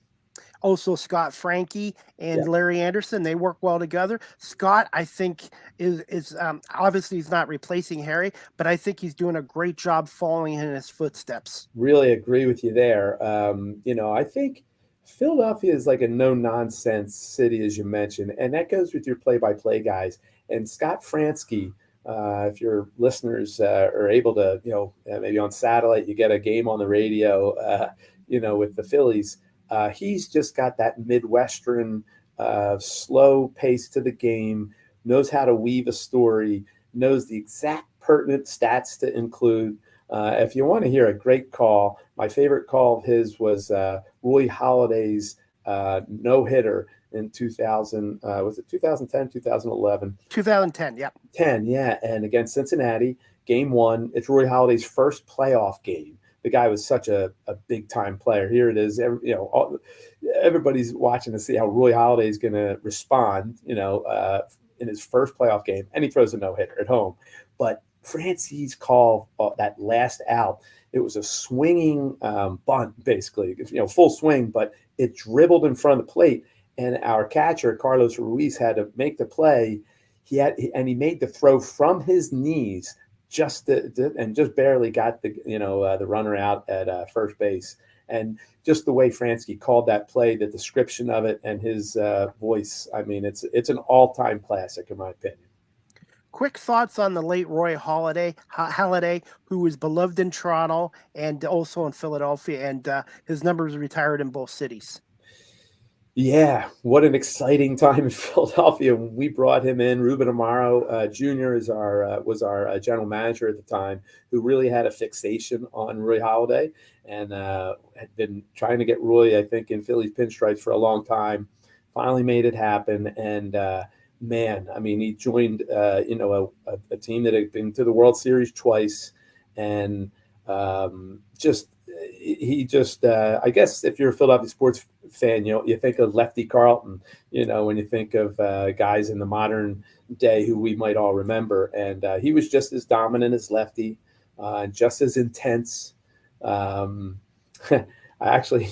Also, Scott Frankie Yeah. and Larry Anderson, they work well together. Scott, I think, is obviously he's not replacing Harry, but I think he's doing a great job following in his footsteps. Really agree with you there. I think Philadelphia is like a no-nonsense city, as you mentioned, and that goes with your play-by-play guys. And Scott Fransky, if your listeners are able to, maybe on satellite, you get a game on the radio, with the Phillies. He's just got that Midwestern, slow pace to the game, knows how to weave a story, knows the exact pertinent stats to include. If you want to hear a great call, my favorite call of his was Roy Halladay's no-hitter in 2000. Was it 2010, 2011? 2010, yeah. 10, yeah. And against Cincinnati, game one, it's Roy Halladay's first playoff game. The guy was such a big-time player. Here it is. Everybody's watching to see how Roy Halladay is going to respond, in his first playoff game. And he throws a no-hitter at home. But Francie's call, that last out, it was a swinging bunt, basically, full swing, but it dribbled in front of the plate. And our catcher, Carlos Ruiz, had to make the play. He made the throw from his knees just barely got the runner out at first base. And just the way Fransky called that play, the description of it, and his voice, I mean, it's an all-time classic in my opinion. Quick thoughts on the late Roy Halladay, who was beloved in Toronto and also in Philadelphia, and his numbers retired in both cities. Yeah, what an exciting time in Philadelphia. We brought him in. Ruben Amaro Jr. Was our general manager at the time, who really had a fixation on Roy Halladay and had been trying to get Roy, I think, in Phillies pinstripes for a long time. Finally made it happen. And man, I mean, he joined a team that had been to the World Series twice, and I guess if you're a Philadelphia sports fan, you think of Lefty Carlton, when you think of guys in the modern day who we might all remember. And he was just as dominant as Lefty, just as intense. I actually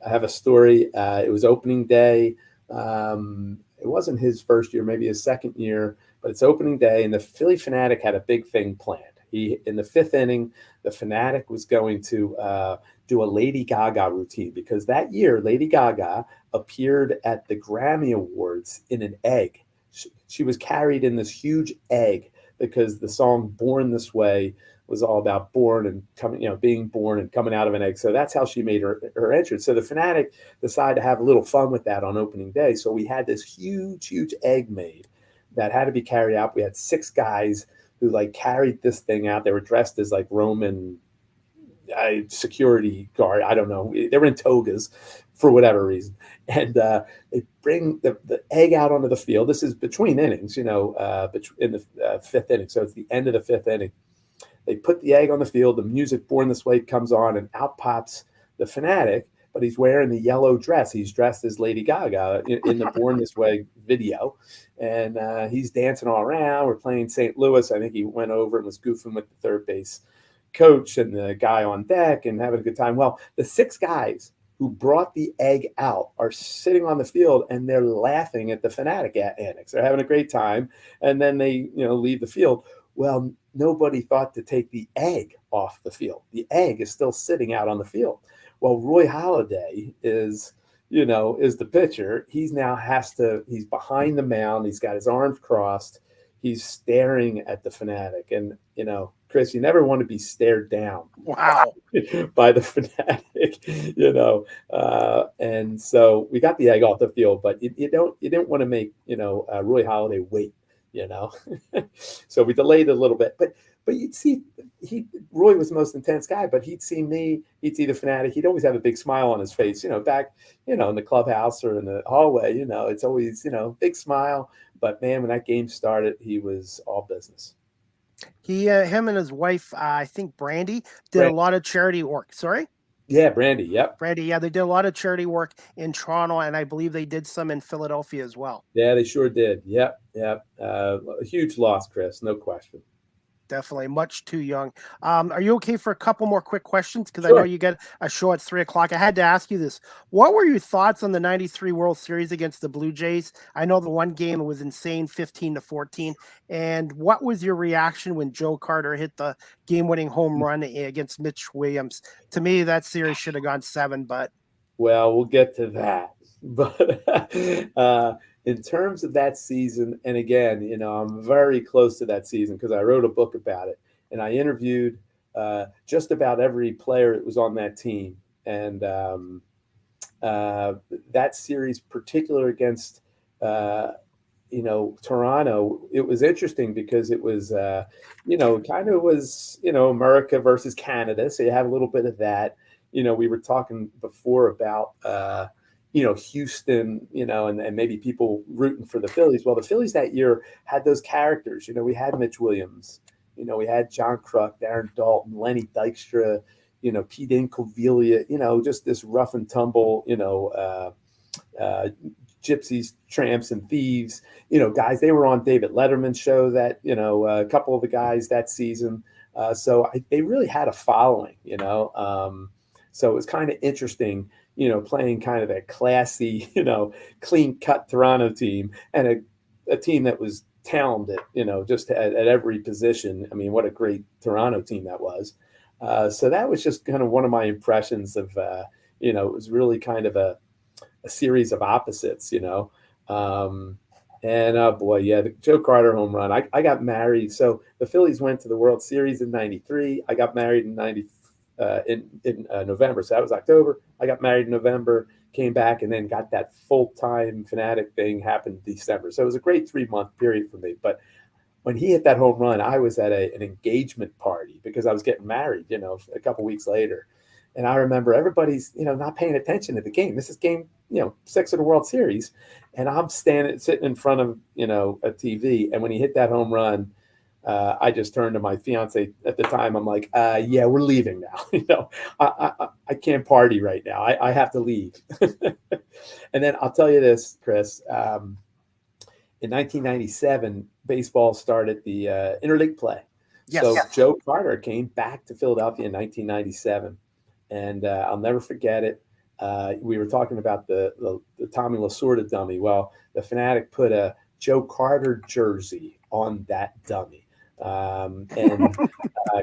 have a story. It was opening day. It wasn't his first year, maybe his second year, but it's opening day, and the Phillie Phanatic had a big thing planned. In the fifth inning, the Phanatic was going to do a Lady Gaga routine, because that year Lady Gaga appeared at the Grammy Awards in an egg. She was carried in this huge egg because the song "Born This Way" was all about being born and coming out of an egg. So that's how she made her entrance. So the Phanatic decided to have a little fun with that on opening day. So we had this huge egg made that had to be carried out. We had 6 guys who carried this thing out. They were dressed as Roman security guard. I don't know. They were in togas for whatever reason. And they bring the egg out onto the field. This is between innings, in the fifth inning. So it's the end of the fifth inning. They put the egg on the field. The music "Born This Way" comes on, and out pops the Phanatic, but he's wearing the yellow dress. He's dressed as Lady Gaga in the "Born This Way" video. And he's dancing all around. We're playing St. Louis. I think he went over and was goofing with the third base coach and the guy on deck and having a good time. Well, the 6 guys who brought the egg out are sitting on the field, and they're laughing at the Phanatic antics. They're having a great time. And then they, leave the field. Well, nobody thought to take the egg off the field. The egg is still sitting out on the field. Well, Roy Halladay is the pitcher. He's behind the mound. He's got his arms crossed. He's staring at the Phanatic. And, Chris, you never want to be stared down. Wow. By the Phanatic, and so we got the egg off the field, but you didn't want to make, Roy Halladay wait. you know. So we delayed a little bit, but you'd see Roy was the most intense guy, but he'd see me, he'd see the Phanatic. He'd always have a big smile on his face, back, in the clubhouse or in the hallway, it's always, big smile. But man, when that game started, he was all business. Him and his wife, I think Brandy, did a lot of charity work. Sorry? Yeah, Brandy. Yep. Brandy. Yeah, they did a lot of charity work in Toronto, and I believe they did some in Philadelphia as well. Yeah, they sure did. Yep. Yep. A huge loss, Chris. No question. Definitely much too young. Are you okay for a couple more quick questions? Because Sure. I know you get a show at 3:00. I had to ask you this. What were your thoughts on the 93 World Series against the Blue Jays? I know the one game was insane, 15-14. And what was your reaction when Joe Carter hit the game-winning home run against Mitch Williams? To me, that series should have gone 7, but well, we'll get to that. But in terms of that season, and again, I'm very close to that season because I wrote a book about it, and I interviewed just about every player that was on that team. And that series, particular against Toronto, it was interesting because it was kind of was America versus Canada, so you have a little bit of that. We were talking before about Houston, and maybe people rooting for the Phillies. Well, the Phillies that year had those characters. We had Mitch Williams, we had John Kruk, Darren Dalton, Lenny Dykstra, Pete Incaviglia, just this rough and tumble, gypsies, tramps, and thieves, guys. They were on David Letterman's show that, a couple of the guys that season. So they really had a following, so it was kind of interesting, playing kind of that classy, clean cut Toronto team and a team that was talented, just at every position. I mean, what a great Toronto team that was. So that was just kind of one of my impressions of, it was really kind of a series of opposites, and oh boy, yeah, the Joe Carter home run. I got married. So the Phillies went to the World Series in '93. I got married in November. So that was October. I got married in November, came back, and then got that full-time Phanatic thing happened in December. So it was a great 3-month period for me. But when he hit that home run, I was at an engagement party because I was getting married, a couple weeks later. And I remember everybody's, not paying attention to the game. This is game, 6 of the World Series. And I'm sitting in front of, a TV. And when he hit that home run, I just turned to my fiance at the time. I'm like, yeah, we're leaving now. I can't party right now. I have to leave. And then I'll tell you this, Chris, in 1997, baseball started the interleague play. Yes. So Joe Carter came back to Philadelphia in 1997. And I'll never forget it. We were talking about the Tommy Lasorda dummy. Well, the Phanatic put a Joe Carter jersey on that dummy, and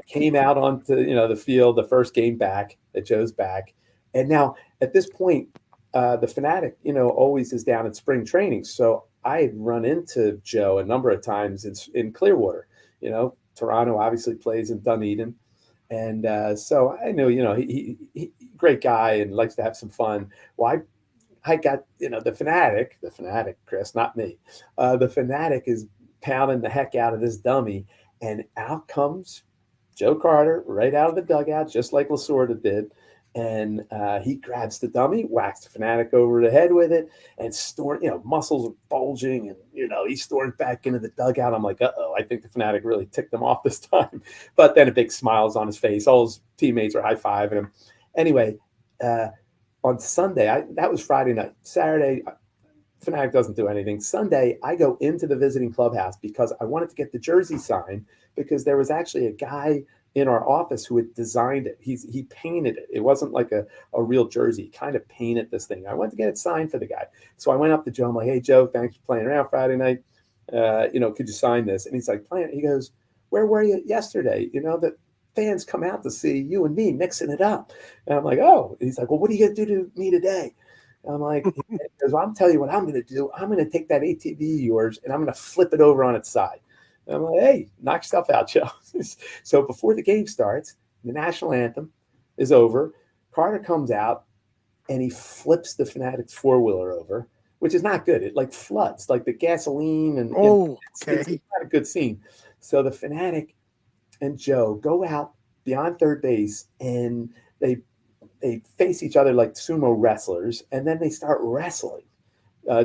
came out onto the field the first game back that Joe's back. And now at this point, the Phanatic always is down at spring training. So I had run into Joe a number of times in Clearwater. Toronto obviously plays in Dunedin. And so I knew, he great guy and likes to have some fun. Well, I got, the Phanatic, Chris, not me. The Phanatic is pounding the heck out of this dummy. And out comes Joe Carter right out of the dugout, just like Lasorda did. And he grabs the dummy, whacks the Phanatic over the head with it, and muscles are bulging, and he storms back into the dugout. I'm like, uh-oh, I think the Phanatic really ticked him off this time. But then a big smile's on his face. All his teammates are high-fiving him. Anyway, on Sunday, that was Friday night. Saturday, Phanatic doesn't do anything. Sunday, I go into the visiting clubhouse because I wanted to get the jersey signed because there was actually a guy in our office who had designed it. He painted it. It wasn't like a real jersey. He kind of painted this thing. I wanted to get it signed for the guy. So I went up to Joe. I'm like, hey, Joe, thanks for playing around Friday night. Could you sign this? And he's like, playing. He goes, where were you yesterday? The fans come out to see you and me mixing it up. And I'm like, oh. And he's like, well, what are you going to do to me today? And I'm like, well, I'm telling you what I'm going to do. I'm going to take that ATV of yours and I'm going to flip it over on its side. And I'm like, hey, knock stuff out, Joe. So before the game starts, the national anthem is over. Carter comes out and he flips the Phanatic's four-wheeler over. which is not good. It like floods, like the gasoline, and Oh, it's okay. not a good scene. So the Phanatic and Joe go out beyond third base, and they face each other like sumo wrestlers, and then they start wrestling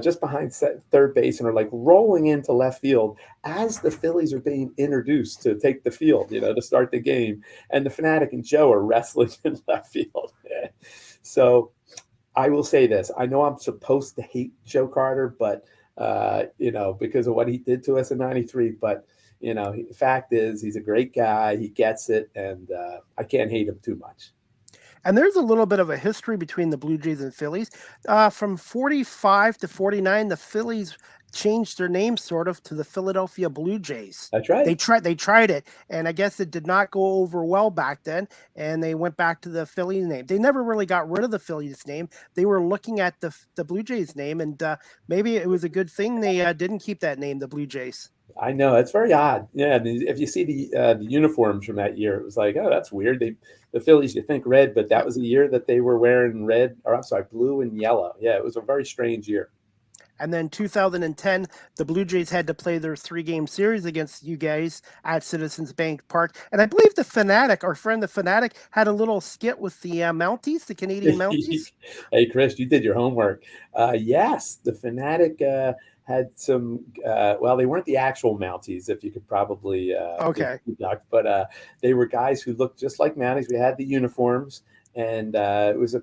just behind third base and are like rolling into left field as the Phillies are being introduced to take the field, to start the game. And the Phanatic and Joe are wrestling in left field. So I will say this. I know I'm supposed to hate Joe Carter, but, because of what he did to us in 93, but, the fact is he's a great guy. He gets it. And I can't hate him too much. And there's a little bit of a history between the Blue Jays and Phillies. From 45 to 49, the Phillies changed their name sort of to the Philadelphia Blue Jays. That's right. They tried it, and I guess it did not go over well back then, and they went back to the Phillies name. They never really got rid of the Phillies name. They were looking at the Blue Jays name, and maybe it was a good thing they didn't keep that name, the Blue Jays. I know, it's very odd. Yeah, if you see the uniforms from that year, it was like, oh, that's weird. The Phillies, you think red, but that was a year that they were wearing red, or I'm sorry, blue and yellow. Yeah, it was a very strange year. And then 2010, the Blue Jays had to play their 3-game series against you guys at Citizens Bank Park. And I believe the Phanatic, our friend the Phanatic, had a little skit with the Mounties, the Canadian Mounties. Hey, Chris, you did your homework. Yes, the Phanatic had some, well, they weren't the actual Mounties, if you could probably Okay. deduct, but they were guys who looked just like Mounties. We had the uniforms, and it was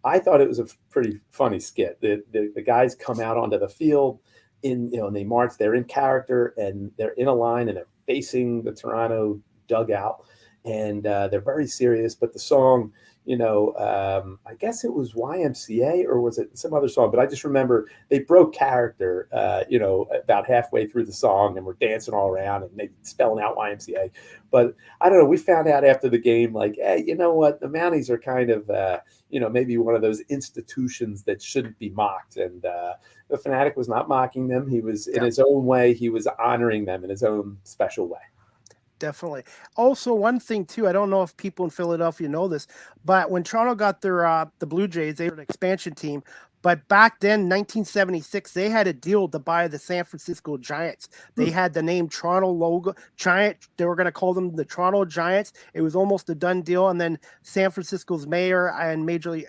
I thought it was a pretty funny skit. The guys come out onto the field and they march, they're in character, and they're in a line, and they're facing the Toronto dugout, and they're very serious, but the song, I guess it was YMCA, or was it some other song? But I just remember they broke character, about halfway through the song, and were dancing all around and they spelling out YMCA. But I don't know. We found out after the game, like, hey, you know what? The Mounties are kind of, maybe one of those institutions that shouldn't be mocked. And the Phanatic was not mocking them. He was, in his own way, he was honoring them in his own special way. Definitely. Also, one thing too, I don't know if people in Philadelphia know this, but when Toronto got their the Blue Jays, they were an expansion team. But back then, 1976, they had a deal to buy the San Francisco Giants. They had the name Toronto logo Giant. They were going to call them the Toronto Giants. It was almost a done deal. And then San Francisco's mayor and Major League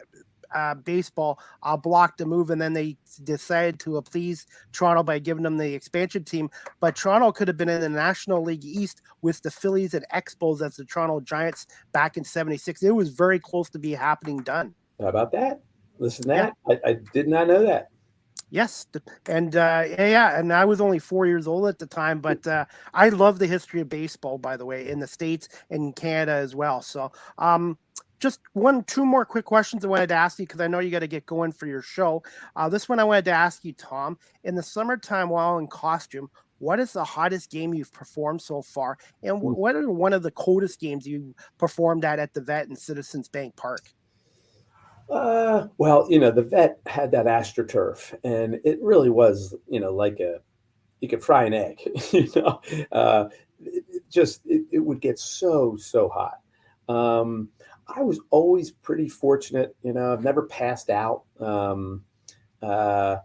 Baseball blocked the move, and then they decided to appease Toronto by giving them the expansion team. But Toronto could have been in the National League East with the Phillies and Expos as the Toronto Giants back in 76. It was very close to be done. How about that? Listen to that. Yeah. I did not know that. Yes, and and I was only 4 years old at the time, but I love the history of baseball, by the way, in the States and in Canada as well. So just two more quick questions I wanted to ask you, because I know you got to get going for your show. This one I wanted to ask you, Tom. In the summertime while in costume, what is the hottest game you've performed so far? And what are one of the coldest games you performed at the Vet in Citizens Bank Park? Well, the Vet had that AstroTurf, and it really was, like you could fry an egg, it would get so hot. I was always pretty fortunate, I've never passed out. I'm trying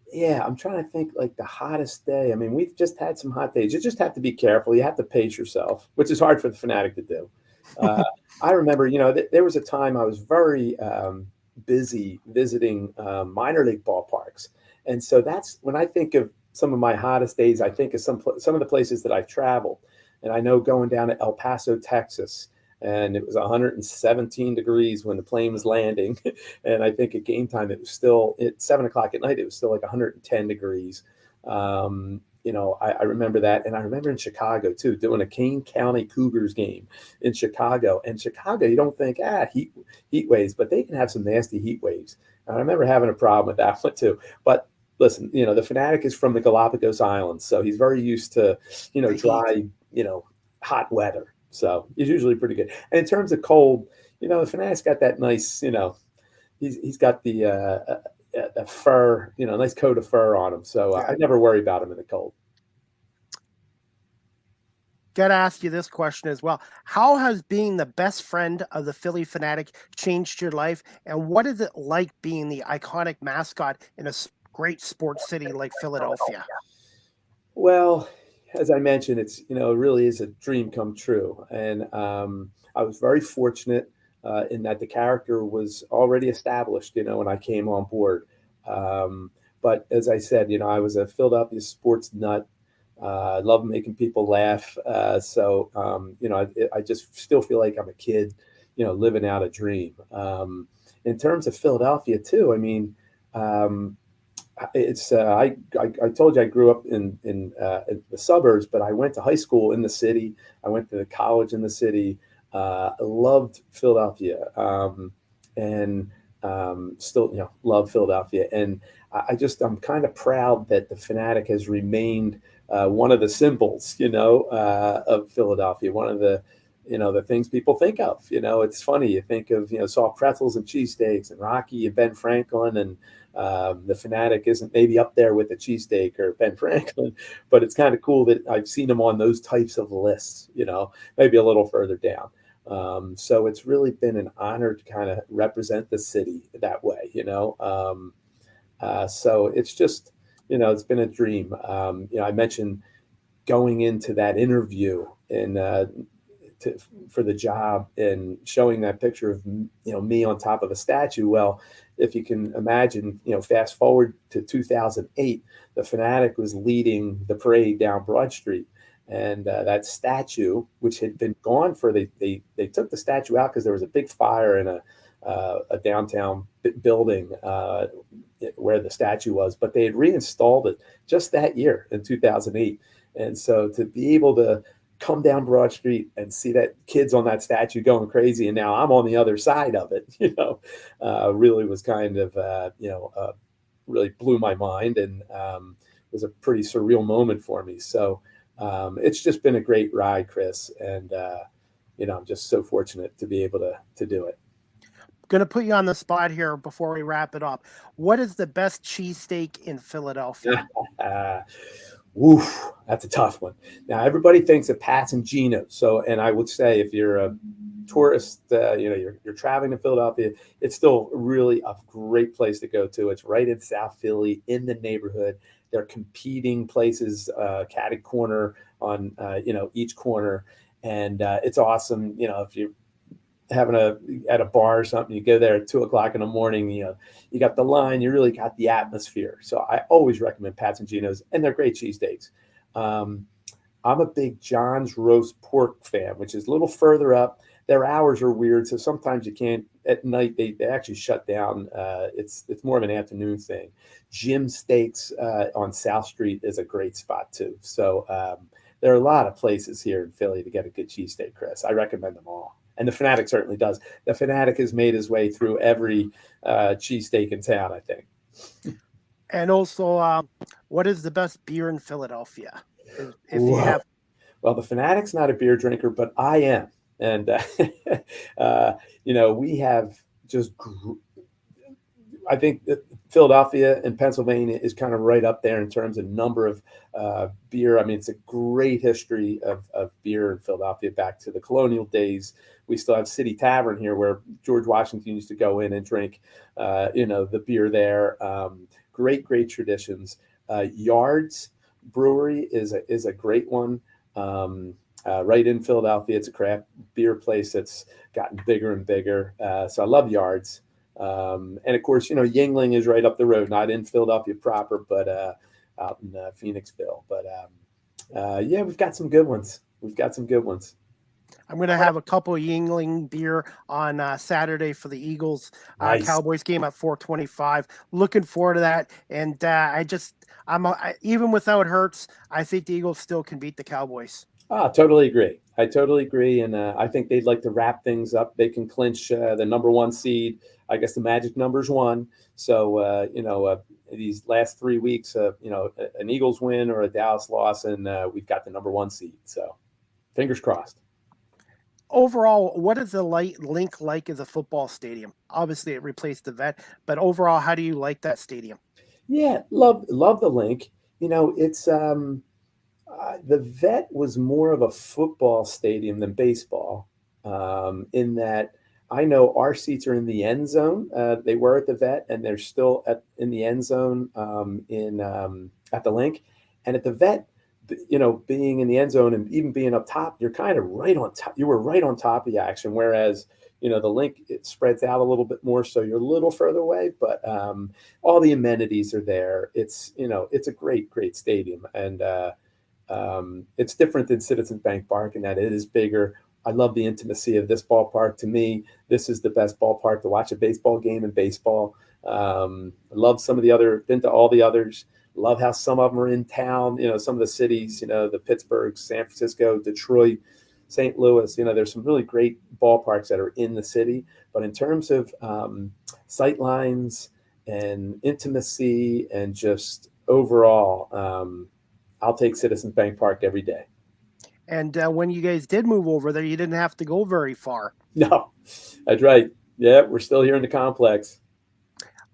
to think, like, the hottest day. I mean, we've just had some hot days. You just have to be careful. You have to pace yourself, which is hard for the Phanatic to do. I remember, there was a time I was very busy visiting minor league ballparks. And so that's when I think of some of my hottest days, I think of some of the places that I've traveled. And I know going down to El Paso, Texas, and it was 117 degrees when the plane was landing. And I think at game time, it was still at 7:00 at night, it was still like 110 degrees. I remember that. And I remember in Chicago too, doing a Kane County Cougars game in Chicago. And Chicago, you don't think, heat waves, but they can have some nasty heat waves. And I remember having a problem with that one too. But listen, the Phanatic is from the Galapagos Islands, so he's very used to, dry, hot weather. So he's usually pretty good. And in terms of cold, the Phanatic's got that nice, he's got the fur, nice coat of fur on him. So I never worry about him in the cold. Got to ask you this question as well. How has being the best friend of the Phillie Phanatic changed your life? And what is it like being the iconic mascot in a great sports city like Philadelphia? Well, as I mentioned, it's it really is a dream come true, and I was very fortunate in that the character was already established. When I came on board, but as I said, I was a Philadelphia sports nut. I love making people laugh. I just still feel like I'm a kid, living out a dream. In terms of Philadelphia too, I mean. It's I told you I grew up in the suburbs, but I went to high school in the city. I went to college in the city. I loved Philadelphia, and still love Philadelphia. And I'm kind of proud that the Phanatic has remained one of the symbols, of Philadelphia. One of the things people think of. It's funny. You think of soft pretzels and cheesesteaks and Rocky and Ben Franklin, and the Phanatic isn't maybe up there with the cheesesteak or Ben Franklin, but it's kind of cool that I've seen them on those types of lists, maybe a little further down. So it's really been an honor to kind of represent the city that way, so it's just, it's been a dream. I mentioned going into that interview and for the job and showing that picture of me on top of a statue. Well, if you can imagine, fast forward to 2008, the Phanatic was leading the parade down Broad Street, and that statue, which had been gone they took the statue out because there was a big fire in a downtown building where the statue was, but they had reinstalled it just that year in 2008, and so to be able to come down Broad Street and see that kids on that statue going crazy, and now I'm on the other side of it, really was kind of, really blew my mind, and was a pretty surreal moment for me. So it's just been a great ride, Chris, and I'm just so fortunate to be able to do it. Going to put you on the spot here before we wrap it up. What is the best cheesesteak in Philadelphia? Woof, that's a tough one. Now everybody thinks of Pat's and Geno's. So, and I would say if you're a tourist, you're traveling to Philadelphia, it's still really a great place to go to. It's right in South Philly, in the neighborhood. They're competing places, catty corner on each corner, and it's awesome. If you're at a bar or something, you go there at 2:00 in the morning, you got the line, you really got the atmosphere. So I always recommend Pat's and Geno's, and they're great cheesesteaks. I'm a big John's roast pork fan, which is a little further up. Their hours are weird, so sometimes you can't at night. They actually shut down. It's more of an afternoon thing. Jim Steaks on South Street is a great spot too. So there are a lot of places here in Philly to get a good cheesesteak, Chris. I recommend them all. And the Phanatic certainly does. The Phanatic has made his way through every cheesesteak in town, I think. And also, what is the best beer in Philadelphia? If you have. Well, the Phanatic's not a beer drinker, but I am. And, we have just, I think that Philadelphia and Pennsylvania is kind of right up there in terms of number of beer. I mean, it's a great history of beer in Philadelphia back to the colonial days. We still have City Tavern here where George Washington used to go in and drink, the beer there. Great traditions. Yards Brewery is a great one. Right in Philadelphia. It's a craft beer place that's gotten bigger and bigger. So I love Yards. And of course, Yuengling is right up the road, not in Philadelphia proper, but out in Phoenixville. But we've got some good ones. I'm going to have a couple of Yuengling beer on Saturday for the Eagles Nice. Cowboys game at 4:25. Looking forward to that. And even without Hurts, I think the Eagles still can beat the Cowboys. I totally agree. And I think they'd like to wrap things up. They can clinch the number one seed. I guess the magic number's 1. So, these last 3 weeks, an Eagles win or a Dallas loss, and we've got the number one seed. So fingers crossed. Overall, what is the link like as a football stadium? Obviously, it replaced the Vet, but overall, how do you like that stadium? Yeah, love the link. It's the Vet was more of a football stadium than baseball, in that I know our seats are in the end zone. They were at the Vet, and they're still in the end zone at the Link. And at the Vet, being in the end zone and even being up top, you're kind of right on top. You were right on top of the action. Whereas, the Link, it spreads out a little bit more, so you're a little further away. But all the amenities are there. It's a great, great stadium, and it's different than Citizens Bank Park in that it is bigger. I love the intimacy of this ballpark. To me, this is the best ballpark to watch a baseball game in baseball. I love been to all the others. Love how some of them are in town, some of the cities, the Pittsburgh, San Francisco, Detroit, St. Louis. There's some really great ballparks that are in the city. But in terms of sight lines and intimacy and just overall, I'll take Citizens Bank Park every day. And when you guys did move over there, you didn't have to go very far. No, that's right. Yeah, we're still here in the complex.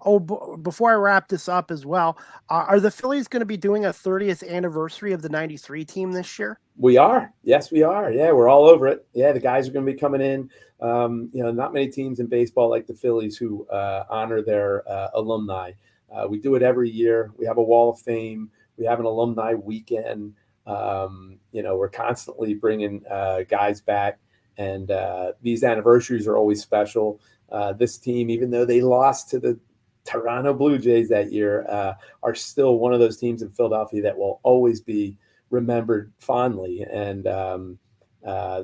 Oh, before I wrap this up as well, are the Phillies going to be doing a 30th anniversary of the 93 team this year? We are. Yes, we are. Yeah, we're all over it. Yeah, the guys are going to be coming in. Not many teams in baseball like the Phillies who honor their alumni. We do it every year. We have a wall of fame. We have an alumni weekend. We're constantly bringing guys back, and these anniversaries are always special. This team, even though they lost to the Toronto Blue Jays that year, are still one of those teams in Philadelphia that will always be remembered fondly. And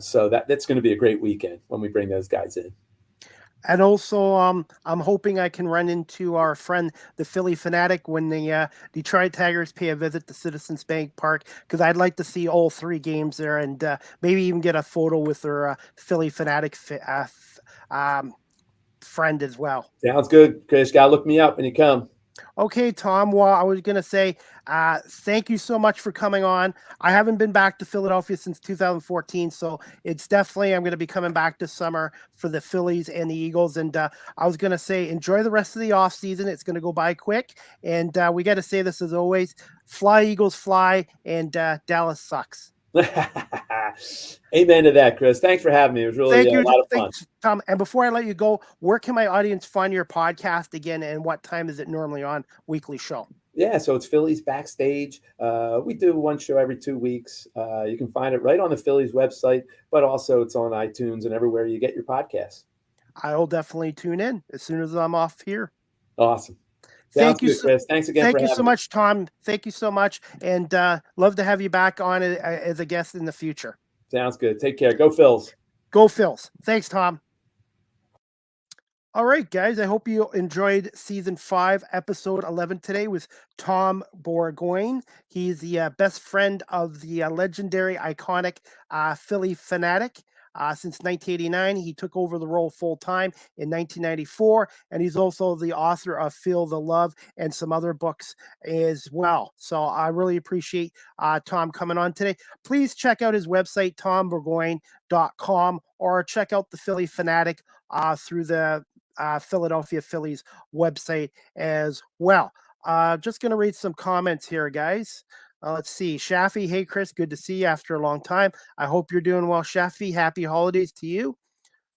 so that's going to be a great weekend when we bring those guys in. And also, I'm hoping I can run into our friend, the Phillie Phanatic, when the Detroit Tigers pay a visit to Citizens Bank Park, because I'd like to see all 3 games there, and maybe even get a photo with their Phillie Phanatic friend as well. Sounds good, Chris. Gotta look me up when you come. Okay, Tom. Well, I was going to say thank you so much for coming on. I haven't been back to Philadelphia since 2014, so it's definitely I'm going to be coming back this summer for the Phillies and the Eagles. And I was going to say enjoy the rest of the off season. It's going to go by quick, and we got to say this as always: fly, Eagles, fly, and Dallas sucks. Amen to that, Chris. Thanks for having me. It was really a lot of fun. Thanks, Tom. And before I let you go, where can my audience find your podcast again, and what time is it normally on? Weekly show? Yeah, so it's Phillies Backstage. We do one show every 2 weeks. You can find it right on the Phillies website, but also it's on iTunes and everywhere you get your podcasts. I'll definitely tune in as soon as I'm off here. Awesome. Thank you, Chris. Thanks again. Thank you so much, Tom. Thank you so much, and love to have you back on as a guest in the future. Sounds good. Take care. Go Phils. Go Phils. Thanks, Tom. All right, guys. I hope you enjoyed season 5, episode 11 today with Tom Burgoyne. He's the best friend of the legendary, iconic Phillie Phanatic. Since 1989, he took over the role full-time in 1994, and he's also the author of Pheel the Love and some other books as well. So I really appreciate Tom coming on today. Please check out his website, tomburgoyne.com, or check out the Phillie Phanatic through the Philadelphia Phillies website as well. Just going to read some comments here, guys. Let's see. Shafi, hey, Chris, good to see you after a long time. I hope you're doing well, Shafi. Happy holidays to you.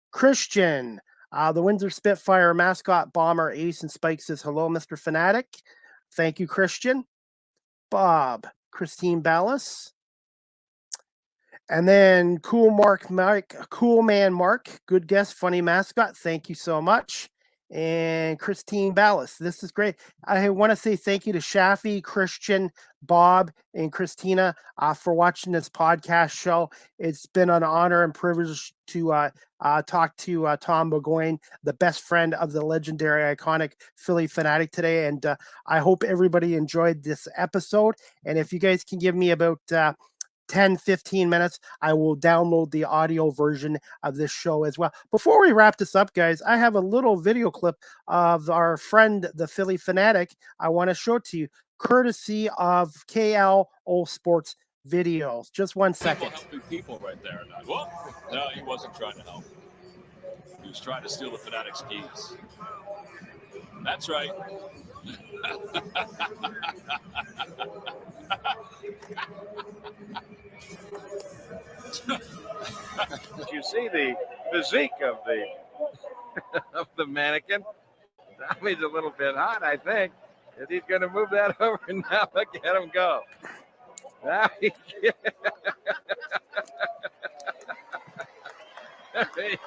Christian, the Windsor Spitfire mascot bomber Ace and Spike says, hello, Mr. Phanatic. Thank you, Christian. Bob, Christine Ballas. And then Cool Man Mark, good guess, funny mascot. Thank you so much. And Christine Ballas, this is great. I want to say thank you to Shafi, Christian, Bob, and Christina for watching this podcast show. It's been an honor and privilege to talk to Tom Burgoyne, the best friend of the legendary, iconic Phillie Phanatic today. And I hope everybody enjoyed this episode. And if you guys can give me about 10-15 minutes, I will download the audio version of this show as well. Before we wrap this up, guys, I have a little video clip of our friend, the Phillie Phanatic. I want to show it to you, courtesy of KLO Sports Videos. Just 1 second. Helping people right there. Well, no, he wasn't trying to help. He was trying to steal the Phanatic's keys. That's right. You see the physique of the of the mannequin. Tommy's a little bit hot, I think. And he's going to move that over, and now look at him go. Now he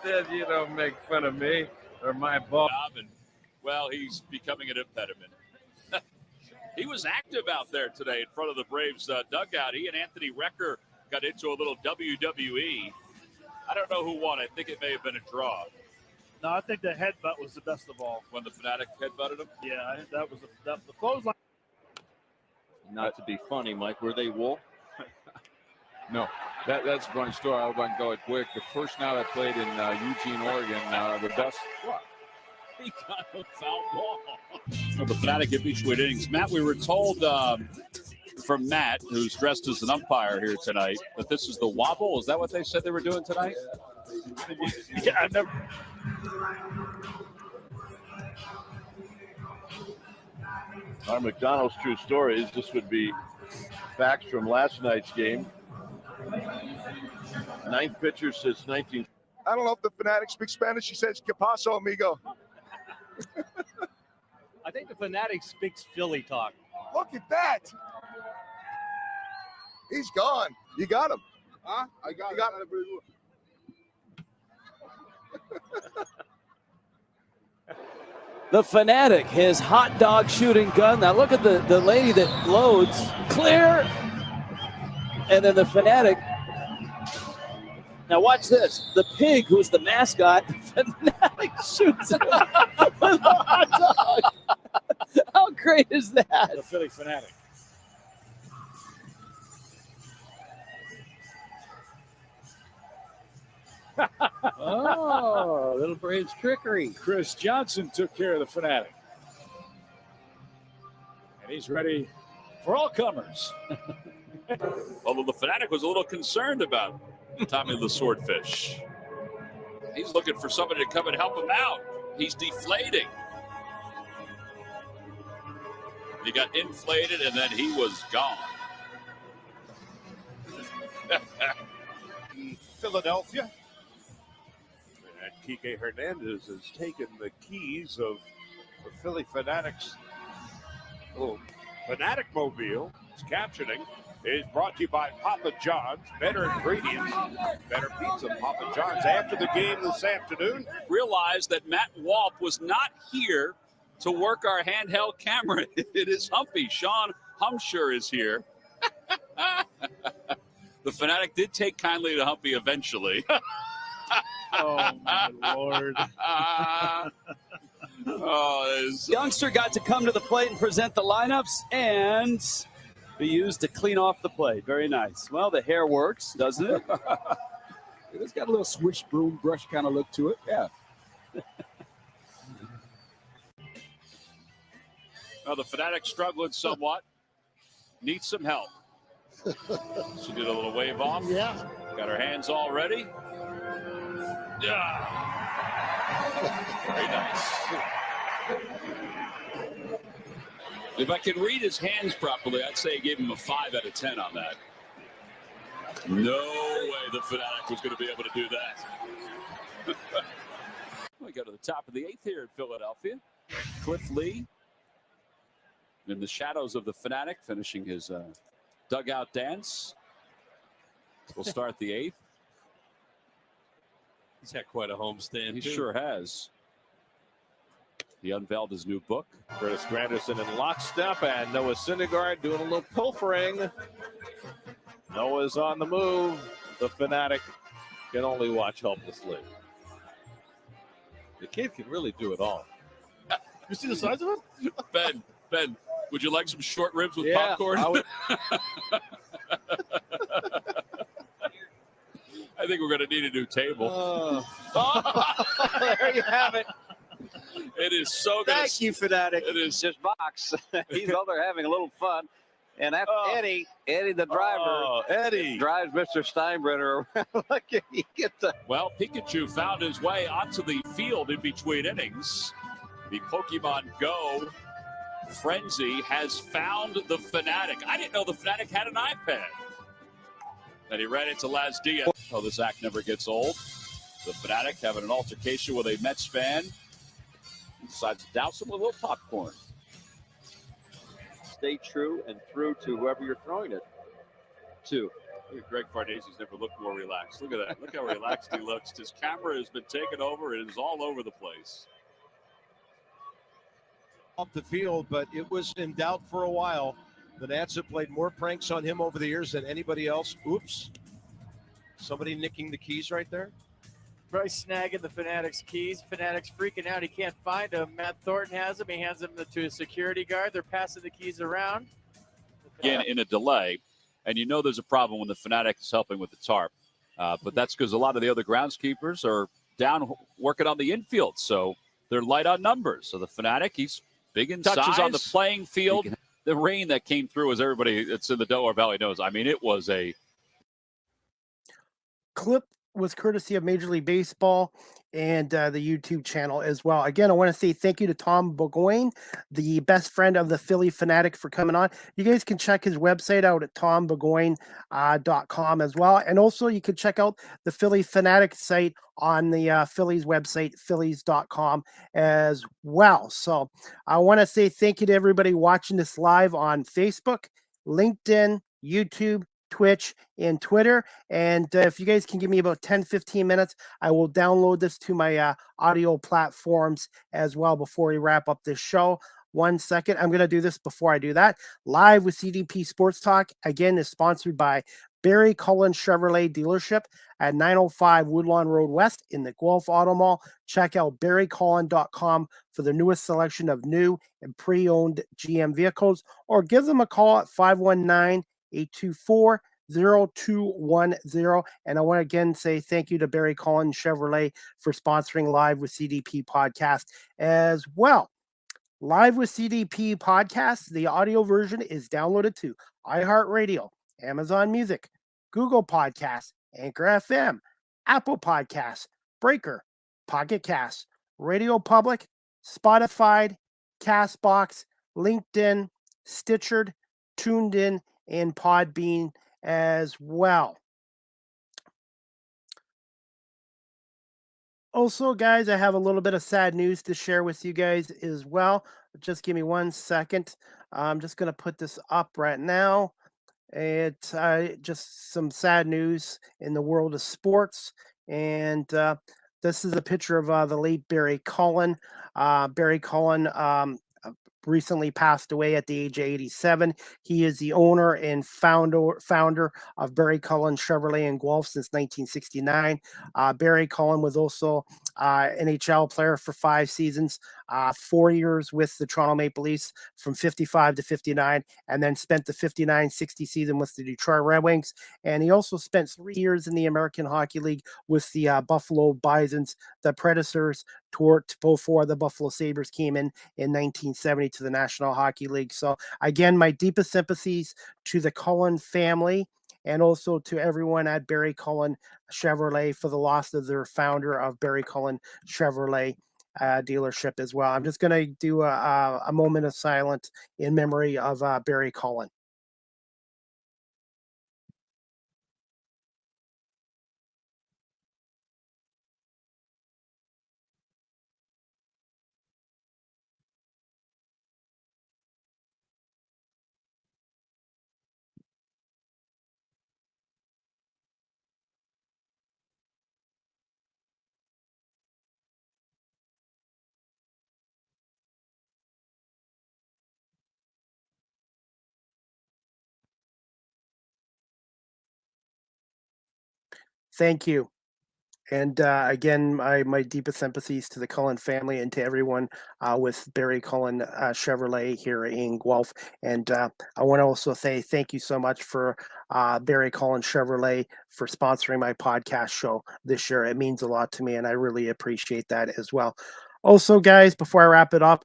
says, you don't make fun of me or my ball. And, well, he's becoming an impediment. He was active out there today in front of the Braves dugout. He and Anthony Recker got into a little WWE. I don't know who won. I think it may have been a draw. No, I think the headbutt was the best of all. When the Phanatic headbutted him? Yeah, I think that was the clothesline. Not to be funny, Mike, were they wool? No, that's a funny story. I want to go quick. The first night I played in Eugene, Oregon, the best. What? He got a foul ball. Well, the Phanatic in between innings. Matt, we were told from Matt, who's dressed as an umpire here tonight, that this is the wobble. Is that what they said they were doing tonight? Yeah, I've never. Our McDonald's true stories. This would be facts from last night's game. Ninth pitcher since 19. I don't know if the Phanatic speaks Spanish. He says, "Que paso, amigo?" I think the Phanatic speaks Philly talk. Look at that. He's gone. You got him. Huh? I got him. The Phanatic, his hot dog shooting gun. Now look at the lady that loads. Clear. And then the Phanatic. Now watch this. The pig, who's the mascot, the Phanatic shoots it with a hot dog. How great is that? The Phillie Phanatic. Oh, little Braves trickery. Chris Johnson took care of the Phanatic. And he's ready for all comers. Although the Phanatic was a little concerned about Tommy the Swordfish. He's looking for somebody to come and help him out. He's deflating. He got inflated, and then he was gone. Philadelphia. And Kike Hernandez has taken the keys of the Phillie Phanatic's little Phanatic mobile. It's captioning. Is brought to you by Papa John's. Better ingredients, better pizza. Papa John's. After the game this afternoon, Realized that Matt Walp was not here to work our handheld camera. It is Humpy. Sean Humsher is here. The Phanatic did take kindly to Humpy eventually. Oh, my Lord. Youngster got to come to the plate and present the lineups and be used to clean off the plate. Very nice. Well, the hair works, doesn't it? It's got a little swish broom brush kind of look to it. Yeah. Well, the Phanatic struggling somewhat. Needs some help. She did a little wave off. Yeah. Got her hands all ready. Yeah. Very nice. If I can read his hands properly, I'd say I gave him a 5 out of 10 on that. No way the Phanatic was going to be able to do that. We go to the top of the 8th here in Philadelphia. Cliff Lee in the shadows of the Phanatic, finishing his dugout dance. We'll start the 8th. He's had quite a homestand. He sure has. He unveiled his new book. Curtis Granderson in lockstep, and Noah Syndergaard doing a little pilfering. Noah's on the move. The Phanatic can only watch helplessly. The kid can really do it all. You see the size of him? Ben, would you like some short ribs with popcorn? I think we're going to need a new table. There you have it. It is so good. Thank you, Phanatic. It is just box. He's over having a little fun. And after Eddie the driver, Eddie drives Mr. Steinbrenner around. Look, he gets the. Well, Pikachu found his way onto the field in between innings. The Pokemon Go frenzy has found the Phanatic. I didn't know the Phanatic had an iPad. And he ran into Las Diaz. Oh, this act never gets old. The Phanatic having an altercation with a Mets fan. He decides to douse him with a little popcorn. Stay true and through to whoever you're throwing it to. Greg Farnese's never looked more relaxed. Look at that. Look how relaxed he looks. His camera has been taken over. It is all over the place. Off the field, but it was in doubt for a while. The Nats have played more pranks on him over the years than anybody else. Oops. Somebody nicking the keys right there. Bryce snagging the Phanatic's keys. Phanatic's freaking out. He can't find them. Matt Thornton has them. He hands them to a security guard. They're passing the keys around. Again, in a delay. And you know there's a problem when the Phanatic is helping with the tarp. But that's because a lot of the other groundskeepers are down working on the infield. So they're light on numbers. So the Phanatic, he's big in touches on the playing field. The rain that came through, as everybody that's in the Delaware Valley knows, I mean, it was a clip was courtesy of Major League Baseball and the YouTube channel as well. Again, I want to say thank you to Tom Burgoyne, the best friend of the Phillie Phanatic, for coming on. You guys can check his website out at tomburgoyne.com as well. And also you can check out the Phillie Phanatic site on the Phillies website, phillies.com as well. So I want to say thank you to everybody watching this live on Facebook, LinkedIn, YouTube, Twitch, and Twitter. And if you guys can give me about 10-15 minutes, I will download this to my audio platforms as well before we wrap up this show. 1 second. I'm going to do this before I do that. Live with CDP Sports Talk, again, is sponsored by Barry Cullen Chevrolet Dealership at 905 Woodlawn Road West in the Guelph Auto Mall. Check out barrycullen.com for the newest selection of new and pre-owned GM vehicles, or give them a call at 519-824-0210. And I want to again say thank you to Barry Cullen Chevrolet for sponsoring Live with CDP podcast as well. Live with CDP podcast, the audio version is downloaded to iHeartRadio, Amazon Music, Google Podcasts, Anchor FM, Apple Podcasts, Breaker, Pocket Casts, Radio Public, Spotify, Castbox, LinkedIn, Stitcher, Tuned In, and Podbean as well. Also, guys, I have a little bit of sad news to share with you guys as well. Just give me 1 second. I'm just going to put this up right now. It's just some sad news in the world of sports. And this is a picture of the late Barry Cullen. Barry Cullen recently passed away at the age of 87. He is the owner and founder of Barry Cullen Chevrolet in Guelph since 1969. Barry Cullen was also NHL player for 5 seasons, 4 years with the Toronto Maple Leafs from 55 to 59, and then spent the 59-60 season with the Detroit Red Wings. And he also spent 3 years in the American Hockey League with the Buffalo Bisons, the Predators, before the Buffalo Sabres came in 1970 to the National Hockey League. So again, my deepest sympathies to the Cullen family and also to everyone at Barry Cullen Chevrolet for the loss of their founder of Barry Cullen Chevrolet dealership as well. I'm just going to do a moment of silence in memory of Barry Cullen. Thank you. And again, my deepest sympathies to the Cullen family and to everyone with Barry Cullen Chevrolet here in Guelph. And I want to also say thank you so much for Barry Cullen Chevrolet for sponsoring my podcast show this year. It means a lot to me, and I really appreciate that as well. Also, guys, before I wrap it up,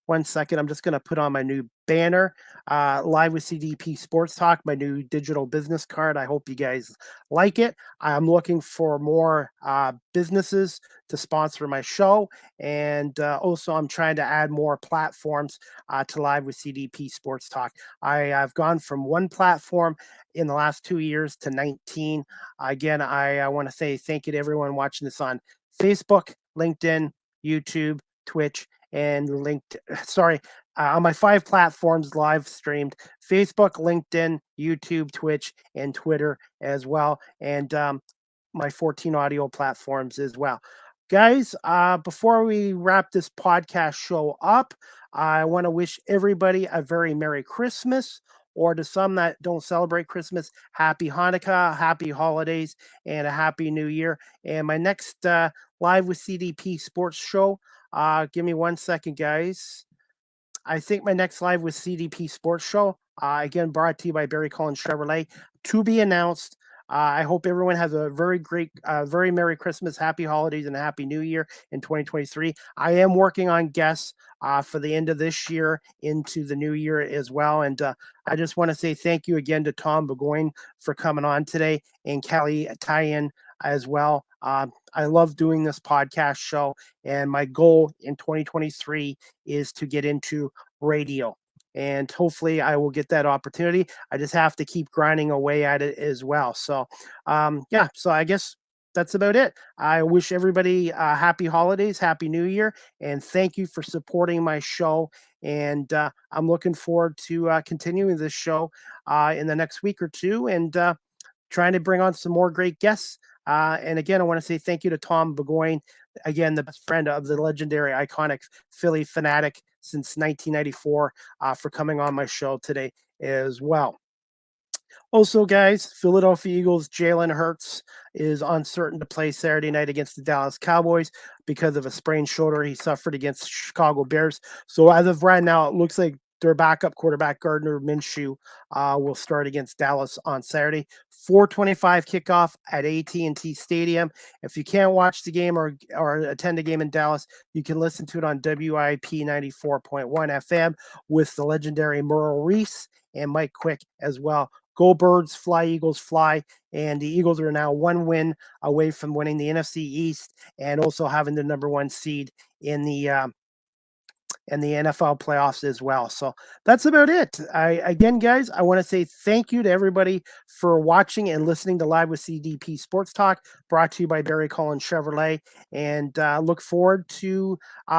1 second, I'm just going to put on my new banner, live with CDP Sports Talk, my new digital business card. I hope you guys like it. I'm looking for more businesses to sponsor my show. And also, I'm trying to add more platforms to live with CDP Sports Talk. I've gone from one platform in the last 2 years to 19. Again, I want to say thank you to everyone watching this on Facebook, LinkedIn, YouTube, Twitch, and on my 5 platforms live streamed: Facebook, LinkedIn, YouTube, Twitch, and Twitter as well, and my 14 audio platforms as well. Guys, before we wrap this podcast show up, I want to wish everybody a very Merry Christmas, or to some that don't celebrate Christmas, Happy Hanukkah, Happy Holidays, and a Happy New Year. And my next live with CDP sports show, give me 1 second, guys. I think my next live with CDP sports show, again, brought to you by Barry Collins Chevrolet, to be announced. I hope everyone has a very great, very Merry Christmas, Happy Holidays, and a Happy New Year in 2023. I am working on guests for the end of this year into the new year as well. And I just want to say thank you again to Tom Burgoyne for coming on today, and Kelly Tyen as well. I love doing this podcast show, and my goal in 2023 is to get into radio. And hopefully I will get that opportunity. I just have to keep grinding away at it as well. So, so I guess that's about it. I wish everybody happy holidays, happy new year, and thank you for supporting my show. And I'm looking forward to continuing this show in the next week or two, and trying to bring on some more great guests. And again, I want to say thank you to Tom Burgoyne, again, the best friend of the legendary, iconic Phillie Phanatic since 1994, for coming on my show today as well. Also, guys, Philadelphia Eagles Jalen Hurts is uncertain to play Saturday night against the Dallas Cowboys because of a sprained shoulder he suffered against the Chicago Bears. So as of right now, it looks like their backup quarterback, Gardner Minshew, will start against Dallas on Saturday. 4:25 kickoff at AT&T Stadium. If you can't watch the game or attend a game in Dallas, you can listen to it on WIP 94.1 FM with the legendary Merle Reese and Mike Quick as well. Go Birds, fly Eagles, fly. And the Eagles are now 1 win away from winning the NFC East and also having the number 1 seed in the NFL playoffs as well. So that's about it. Again, guys, I want to say thank you to everybody for watching and listening to Live with CDP Sports Talk, brought to you by Barry Collins Chevrolet. And look forward to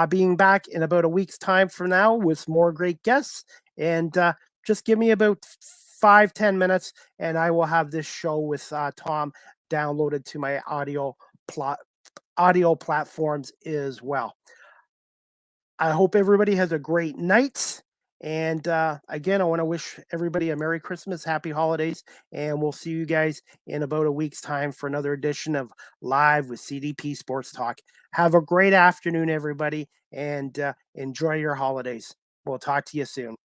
being back in about a week's time from now with more great guests. And just give me about 5-10 minutes, and I will have this show with Tom downloaded to my audio platforms as well. I hope everybody has a great night. And again, I want to wish everybody a Merry Christmas, Happy Holidays, and we'll see you guys in about a week's time for another edition of Live with CDP Sports Talk. Have a great afternoon, everybody, and enjoy your holidays. We'll talk to you soon.